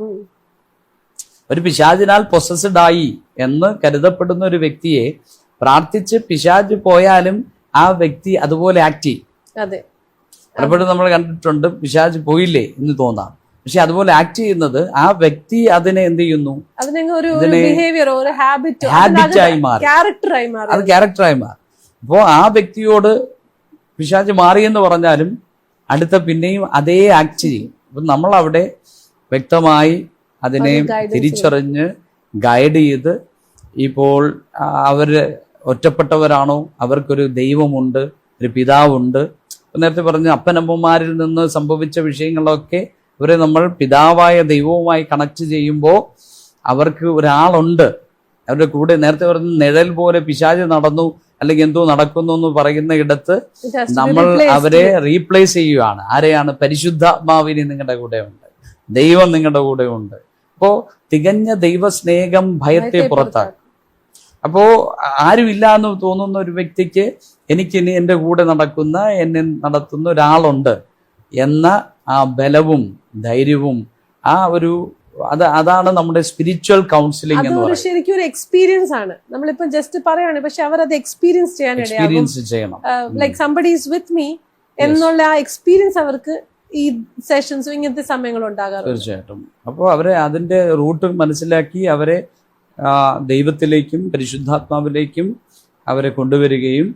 ഒരു പിശാചിനാൽ പൊസസ്ഡ് ആയി എന്ന് കരുതപ്പെടുന്ന ഒരു വ്യക്തിയെ പ്രാർത്ഥിച്ച് പിശാച് പോയാലും ആ വ്യക്തി അതുപോലെ ആക്ട് ചെയ്യും. പലപ്പോഴും നമ്മൾ കണ്ടിട്ടുണ്ട്, പിശാച് പോയില്ലേ എന്ന് തോന്നാം, പക്ഷെ അതുപോലെ ആക്ട് ചെയ്യുന്നത് ആ വ്യക്തി അതിനെ എന്ത് ചെയ്യുന്നു, ഹാബിറ്റായി മാറി, അത് ക്യാരക്ടറായി മാറി. അപ്പോ ആ വ്യക്തിയോട് പിശാച് മാറിയെന്ന് പറഞ്ഞാലും അടുത്ത പിന്നെയും അതേ ആക്ട് ചെയ്യും. അപ്പൊ നമ്മൾ അവിടെ വ്യക്തമായി അതിനെ തിരിച്ചറിഞ്ഞ് ഗൈഡ് ചെയ്ത്, ഇപ്പോൾ അവര് ഒറ്റപ്പെട്ടവരാണോ, അവർക്കൊരു ദൈവമുണ്ട്, ഒരു പിതാവുണ്ട്. നേരത്തെ പറഞ്ഞ അപ്പനമ്മമാരിൽ നിന്ന് സംഭവിച്ച വിഷയങ്ങളൊക്കെ അവരെ നമ്മൾ പിതാവായ ദൈവവുമായി കണക്ട് ചെയ്യുമ്പോൾ അവർക്ക് ഒരാളുണ്ട് അവരുടെ കൂടെ. നേരത്തെ പറഞ്ഞ നിഴൽ പോലെ പിശാച് നടന്നു അല്ലെങ്കിൽ എന്തോ നടക്കുന്നു എന്ന് പറയുന്ന ഇടത്ത് നമ്മൾ അവരെ റീപ്ലേസ് ചെയ്യുകയാണ്. ആരെയാണ്? പരിശുദ്ധാത്മാവിനെ നിങ്ങളുടെ കൂടെ ഉണ്ട്, ദൈവം നിങ്ങളുടെ കൂടെ ഉണ്ട്. അപ്പോ തികഞ്ഞ ദൈവസ്നേഹം ഭയത്തെ പുറത്താക്കും. അപ്പോ ആരുമില്ല എന്ന് തോന്നുന്ന ഒരു വ്യക്തിക്ക് എനിക്കിനി എൻ്റെ കൂടെ നടക്കുന്ന, എന്നെ നടത്തുന്ന ഒരാളുണ്ട് എന്ന ആ ബലവും ധൈര്യവും അതാണ് നമ്മുടെ സ്പിരിച്വൽ കൗൺസിലിംഗ് എന്ന് പറയുന്നത്. ശരിക്കും ഒരു എക്സ്പീരിയൻസ് ആണ്. നമ്മളിപ്പം ജസ്റ്റ് പറയാണ്, പക്ഷെ അവർ അത് എക്സ്പീരിയൻസ് ചെയ്യണം. Like somebody is with me എന്നുള്ള ആ എക്സ്പീരിയൻസ് അവർക്ക് ഈ സെഷൻസും ഇങ്ങനത്തെ സമയങ്ങളും ഉണ്ടാകാറുണ്ട്. തീർച്ചയായിട്ടും. അപ്പോൾ അവരെ അതിന്റെ റൂട്ട് മനസ്സിലാക്കി അവരെ ദൈവത്തിലേക്കും പരിശുദ്ധാത്മാവിലേക്കും അവരെ കൊണ്ടുവരികയും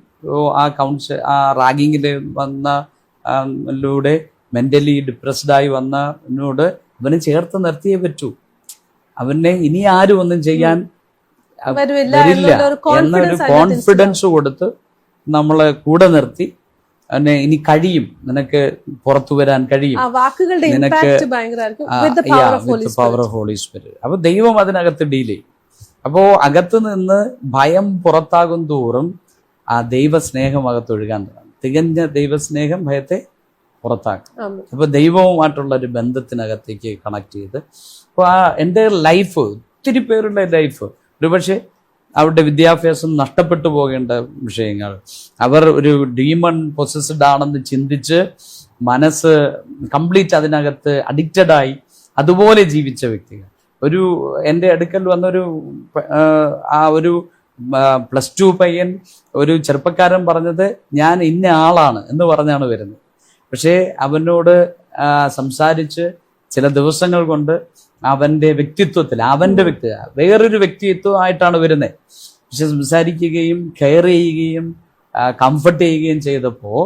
ആ റാഗിങ്ങിൽ വന്നൂടെ മെന്റലി ഡിപ്രസ്ഡായി വന്നോട് അവനെ ചേർത്ത് നിർത്തിയേ പറ്റൂ. അവനെ ഇനി ആരും ഒന്നും ചെയ്യാൻ വരില്ല എന്നൊരു കോൺഫിഡൻസ് കൊടുത്ത് നമ്മളെ കൂടെ നിർത്തി അവനെ ഇനി കഴിയും, നിനക്ക് പുറത്തു വരാൻ കഴിയും, നിനക്ക് പവർ ഓഫ് ഹോളി സ്പിരിറ്റ്. അപ്പൊ ദൈവം അതിനകത്ത് ഡീൽ ചെയ്യും. അപ്പോ അകത്ത് നിന്ന് ഭയം പുറത്താകും തോറും ആ ദൈവസ്നേഹം അകത്തൊഴുകാൻ തുടങ്ങും. തികഞ്ഞ ദൈവസ്നേഹം ഭയത്തെ പുറത്താക്കും. അപ്പൊ ദൈവവുമായിട്ടുള്ള ഒരു ബന്ധത്തിനകത്തേക്ക് കണക്ട് ചെയ്ത് അപ്പൊ ആ എൻ്റെ ലൈഫ്, ഒത്തിരി പേരുടെ ലൈഫ് ഒരുപക്ഷെ അവരുടെ വിദ്യാഭ്യാസം നഷ്ടപ്പെട്ടു പോകേണ്ട വിഷയങ്ങൾ, അവർ ഒരു ഡീമൺ പൊസസ്ഡ് ആണെന്ന് ചിന്തിച്ച് മനസ്സ് കംപ്ലീറ്റ് അതിനകത്ത് അഡിക്റ്റഡായി അതുപോലെ ജീവിച്ച വ്യക്തികൾ. എൻ്റെ അടുക്കൽ വന്നൊരു ഒരു +2 പയ്യൻ, ഒരു ചെറുപ്പക്കാരൻ പറഞ്ഞത് ഞാൻ ഇന്ന ആളാണ് എന്ന് പറഞ്ഞാണ് വരുന്നത്. പക്ഷേ അവനോട് സംസാരിച്ച് ചില ദിവസങ്ങൾ കൊണ്ട് അവന്റെ വ്യക്തിത്വത്തിൽ വേറൊരു വ്യക്തിത്വമായിട്ടാണ് വരുന്നത്. പക്ഷെ സംസാരിക്കുകയും കെയർ ചെയ്യുകയും കംഫർട്ട് ചെയ്യുകയും ചെയ്തപ്പോൾ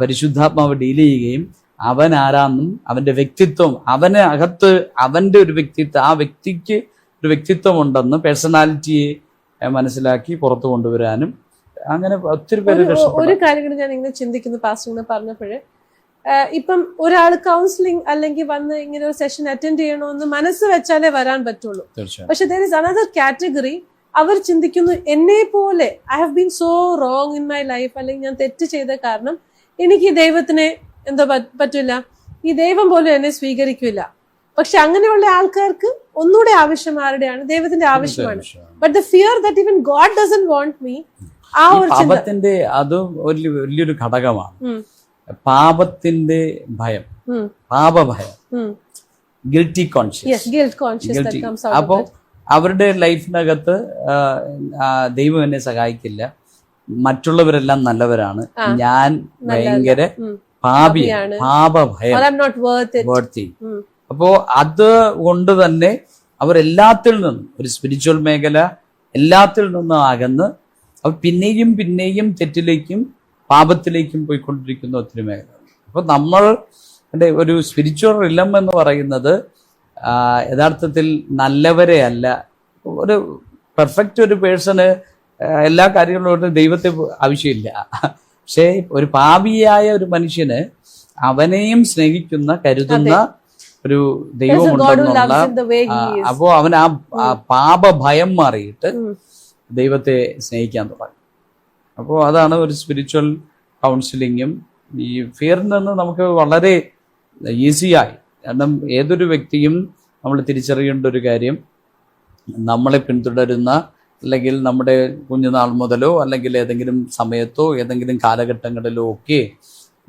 പരിശുദ്ധാത്മാവ് ഡീൽ ചെയ്യുകയും അവൻ ആരാന്നും അവന്റെ വ്യക്തിത്വം, അവന് അകത്ത് അവന്റെ ഒരു വ്യക്തിത്വം, ആ വ്യക്തിക്ക് ഒരു വ്യക്തിത്വം ഉണ്ടെന്ന് പേഴ്സണാലിറ്റിയെ മനസ്സിലാക്കി പുറത്തു കൊണ്ടുവരാനും അങ്ങനെ ഒത്തിരി പേര് രക്ഷപ്പെട്ടു. ഒരു കാര്യം ഞാൻ ഇങ്ങനെ ചിന്തിക്കുന്നു പാസ്റ്റർ പറഞ്ഞപ്പോഴേ, ഇപ്പം ഒരാൾ കൗൺസിലിംഗ് അല്ലെങ്കിൽ വന്ന് ഇങ്ങനെ ഒരു സെഷൻ അറ്റൻഡ് ചെയ്യണമെന്ന് മനസ്സ് വെച്ചാലേ വരാൻ പറ്റുള്ളൂ. പക്ഷെ there is another category, അവർ ചിന്തിക്കുന്നു എന്നെ പോലെ I have been so wrong in my life, അല്ലെങ്കിൽ ഞാൻ തെറ്റ് ചെയ്ത കാരണം എനിക്ക് ഈ ദൈവത്തിനെ എന്തോ പറ്റില്ല, ഈ ദൈവം പോലും എന്നെ സ്വീകരിക്കില്ല. പക്ഷെ അങ്ങനെയുള്ള ആൾക്കാർക്ക് ഒന്നുകൂടെ ആവശ്യം ആരുടെയാണ്? ദൈവത്തിന്റെ ആവശ്യമാണ്. But the fear that even God doesn't want me, ആ ഒരു പാപത്തിന്റെ അത് വലിയൊരു ഘടകമാണ്. പാപത്തിന്റെ ഭയം, പാപഭയം, ഗിൽറ്റി കോൺഷ്യസ്. അപ്പോ അവരുടെ ലൈഫിനകത്ത് ദൈവം എന്നെ സഹായിക്കില്ല, മറ്റുള്ളവരെല്ലാം നല്ലവരാണ്, ഞാൻ ഭയങ്കര പാപിയാണ്, പാപഭയം വേർത്തി. അപ്പോ അത് കൊണ്ട് തന്നെ അവരെല്ലാത്തിൽ നിന്നും, ഒരു സ്പിരിച്വൽ മേഖല എല്ലാത്തിൽ നിന്നും അകന്ന് അവർ പിന്നെയും പിന്നെയും തെറ്റിലേക്കും പാപത്തിലേക്കും പോയിക്കൊണ്ടിരിക്കുന്ന ഒത്തിരി മേഖല. അപ്പൊ നമ്മൾ ഒരു സ്പിരിച്വൽ റിലം എന്ന് പറയുന്നത് യഥാർത്ഥത്തിൽ നല്ലവരെ അല്ല, ഒരു പെർഫെക്റ്റ് ഒരു പേഴ്സണ് എല്ലാ കാര്യങ്ങളും ദൈവത്തെ ആവശ്യമില്ല. പക്ഷേ ഒരു പാപിയായ ഒരു മനുഷ്യന് അവനെയും സ്നേഹിക്കുന്ന കരുതുന്ന ഒരു ദൈവമുണ്ടെന്നുള്ള, അപ്പോ അവൻ ആ പാപഭയം മാറിയിട്ട് ദൈവത്തെ സ്നേഹിക്കാൻ തുടങ്ങി. അപ്പോൾ അതാണ് ഒരു സ്പിരിച്വൽ കൗൺസിലിങ്ങും. ഈ ഫിയറിൽ നിന്ന് നമുക്ക് വളരെ ഈസിയായി, കാരണം ഏതൊരു വ്യക്തിയും നമ്മൾ തിരിച്ചറിയേണ്ട ഒരു കാര്യം, നമ്മളെ പിന്തുടരുന്ന അല്ലെങ്കിൽ നമ്മുടെ കുഞ്ഞുനാൾ മുതലോ അല്ലെങ്കിൽ ഏതെങ്കിലും സമയത്തോ ഏതെങ്കിലും കാലഘട്ടങ്ങളിലോ ഒക്കെ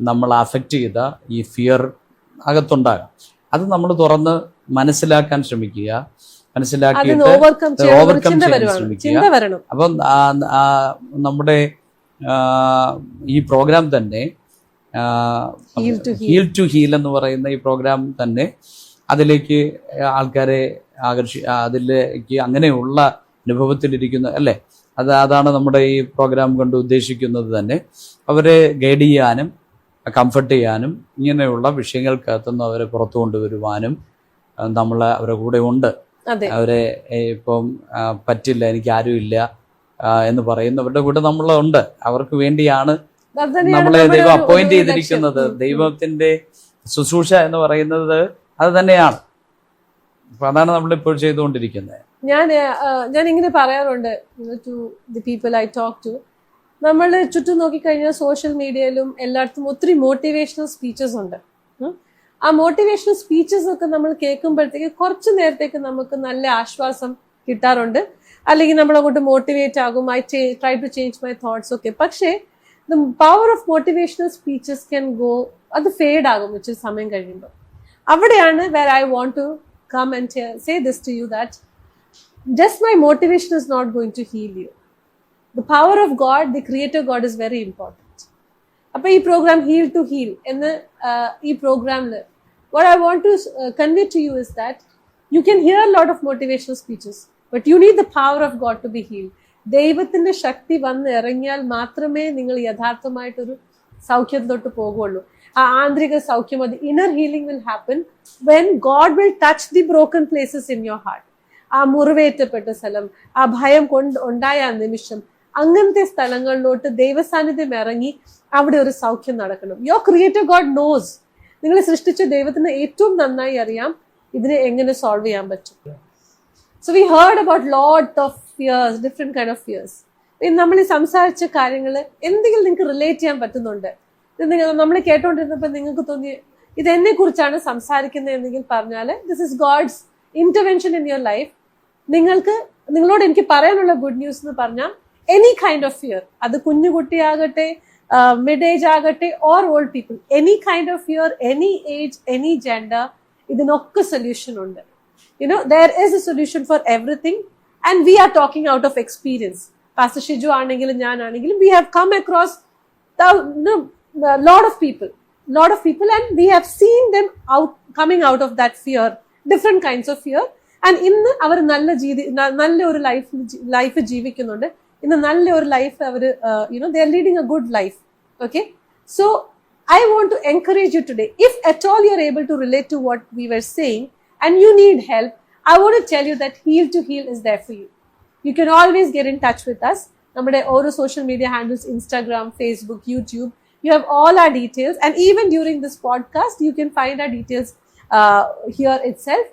നമ്മൾ അഫക്റ്റ് ചെയ്ത ഈ ഫിയർ അകത്തുണ്ടാകാം. അത് നമ്മൾ തുറന്ന് മനസ്സിലാക്കാൻ ശ്രമിക്കുക, മനസ്സിലാക്കിയിട്ട് ഓവർകം ചെയ്യാൻ ശ്രമിക്കുക. അപ്പം നമ്മുടെ ഈ പ്രോഗ്രാം തന്നെ ഹീൽ ടു ഹീൽ എന്ന് പറയുന്ന ഈ പ്രോഗ്രാം തന്നെ അതിലേക്ക് ആൾക്കാരെ അതിലേക്ക് അങ്ങനെയുള്ള അനുഭവത്തിലിരിക്കുന്ന അല്ലേ, അതാണ് നമ്മുടെ ഈ പ്രോഗ്രാം കൊണ്ട് ഉദ്ദേശിക്കുന്നത് തന്നെ. അവരെ ഗൈഡ് ചെയ്യാനും കംഫർട്ട് ചെയ്യാനും ഇങ്ങനെയുള്ള വിഷയങ്ങൾക്കകത്തുനിന്ന് അവരെ പുറത്തു കൊണ്ടുവരുവാനും നമ്മൾ അവരുടെ കൂടെ ഉണ്ട്. അവരെ ഇപ്പം പറ്റില്ല, എനിക്ക് ആരും ഇല്ല എന്ന് പറയുന്നവരുടെ കൂടെ നമ്മളുണ്ട്. അവർക്ക് വേണ്ടിയാണ് നമ്മളെ ദൈവം അപ്പോയിന്റ് ചെയ്തിരിക്കുന്നത്. ദൈവത്തിന്റെ ശുശ്രൂഷ എന്ന് പറയുന്നത് അത് തന്നെയാണ്. അപ്പൊ അതാണ് നമ്മളിപ്പോൾ ചെയ്തുകൊണ്ടിരിക്കുന്നത്. ഞാൻ ഇങ്ങനെ പറയാറുണ്ട് to the people I talk to, നമ്മൾ ചുറ്റും നോക്കിക്കഴിഞ്ഞാൽ സോഷ്യൽ മീഡിയയിലും എല്ലായിടത്തും ഒത്തിരി മോട്ടിവേഷണൽ സ്പീച്ചസ് ഉണ്ട്. ആ മോട്ടിവേഷണൽ സ്പീച്ചസ് ഒക്കെ നമ്മൾ കേൾക്കുമ്പോഴത്തേക്ക് കുറച്ചു നേരത്തേക്ക് നമുക്ക് നല്ല ആശ്വാസം കിട്ടാറുണ്ട്, അല്ലെങ്കിൽ നമ്മൾ അങ്ങോട്ട് മോട്ടിവേറ്റ് ആകും, I try to change my thoughts ഒക്കെ. പക്ഷേ the power of motivational speeches can go, അത് ഫേഡ് ആകും ഇച്ചിരി സമയം കഴിയുമ്പോൾ. അവിടെയാണ് where I want to come and say this to you, that just my motivation is not going to heal you. The power of God, the creator God, is very important. Appo ee program Heal to Heal enna ee program la what I want to convey to you is that you can hear a lot of motivational speeches, but you need the power of God to be healed. ദൈവത്തിന്റെ ശക്തി വന്ന് ഇറങ്ങിയാൽ മാത്രമേ നിങ്ങൾ യഥാർത്ഥമായിട്ടൊരു സൗഖ്യത്തിലോട്ട് പോകുള്ളൂ. ആ ആന്തരിക സൗഖ്യം, അത് inner healing will happen when God will touch the broken places in your heart. ആ മുറിവേറ്റപ്പെട്ട സ്ഥലം, ആ ഭയം ഉണ്ടായ ആ നിമിഷം, അങ്ങനത്തെ സ്ഥലങ്ങളിലോട്ട് ദൈവസാന്നിധ്യം ഇറങ്ങി അവിടെ ഒരു സൗഖ്യം നടക്കണം. യുവർ ക്രിയേറ്റർ ഗോഡ് നോസ്, നിങ്ങളെ സൃഷ്ടിച്ച ദൈവത്തിന് ഏറ്റവും നന്നായി അറിയാം ഇതിനെ എങ്ങനെ സോൾവ് ചെയ്യാൻ പറ്റും. So we heard about lot of fears, different kind of fears. നമ്മൾ ഈ സംസാരിച്ച കാര്യങ്ങൾ എന്തെങ്കിലും നിങ്ങൾക്ക് റിലേറ്റ് ചെയ്യാൻ പറ്റുന്നുണ്ട്, നമ്മൾ കേട്ടോണ്ടിരുന്നപ്പോൾ നിങ്ങൾക്ക് തോന്നി ഇതെന്നെ കുറിച്ചാണ് സംസാരിക്കുന്നത് എന്നെങ്കിൽ പറഞ്ഞാൽ this is God's intervention in your life. നിങ്ങളോട് എനിക്ക് പറയാനുള്ള ഗുഡ് ന്യൂസ് എന്ന് പറഞ്ഞാൽ എനി കൈൻഡ് ഓഫ് ഫിയർ, അത് കുഞ്ഞുകുട്ടിയാകട്ടെ, മിഡ് ഏജ് ആകട്ടെ, or old people, any kind of fear, any age, any gender, ഇതിനൊക്കെ സൊല്യൂഷൻ ഉണ്ട്. there is a solution for everything, and we are talking out of experience. Pastor Shiju ആണെങ്കിലും ഞാനാണെങ്കിലും we have come across a lot of people and we have seen them coming out of that fear, different kinds of fear, and ഇന്ന് അവർ നല്ല ഒരു life ജീവിക്കുന്നുണ്ട്. ഇന്ന് നല്ല ഒരു life അവർ they are leading a good life. Okay, so I want to encourage you today, if at all you are able to relate to what we were saying and you need help, I want to tell you that Heal to Heal is there for you. You can always get in touch with us. Nammade oru social media handles, Instagram, Facebook, YouTube, you have all our details, and even during this podcast you can find our details here itself.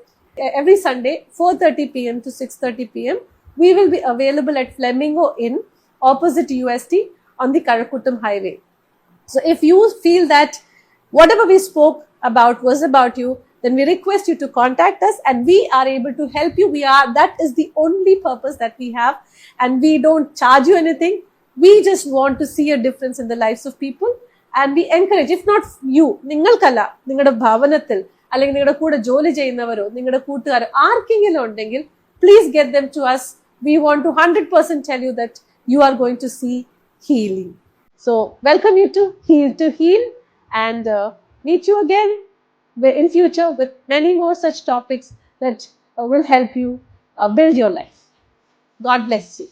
Every Sunday 4:30 p.m. to 6:30 p.m. we will be available at Flamingo Inn opposite UST on the Karakuttam highway. So if you feel that whatever we spoke about was about you, then we request you to contact us and we are able to help you. That is the only purpose that we have, and we don't charge you anything. We just want to see a difference in the lives of people, and we encourage, if not you, ningalkalla, ningada bhavanathil അല്ലെങ്കിൽ നിങ്ങളുടെ കൂടെ ജോലി ചെയ്യുന്നവരോ നിങ്ങളുടെ കൂട്ടുകാരോ ആർക്കെങ്കിലും ഉണ്ടെങ്കിൽ please get them to us. We want to 100% tell you that you are going to see healing. So, welcome you to Heal, and meet you again in future with many more such topics that will help you build your life. God bless you.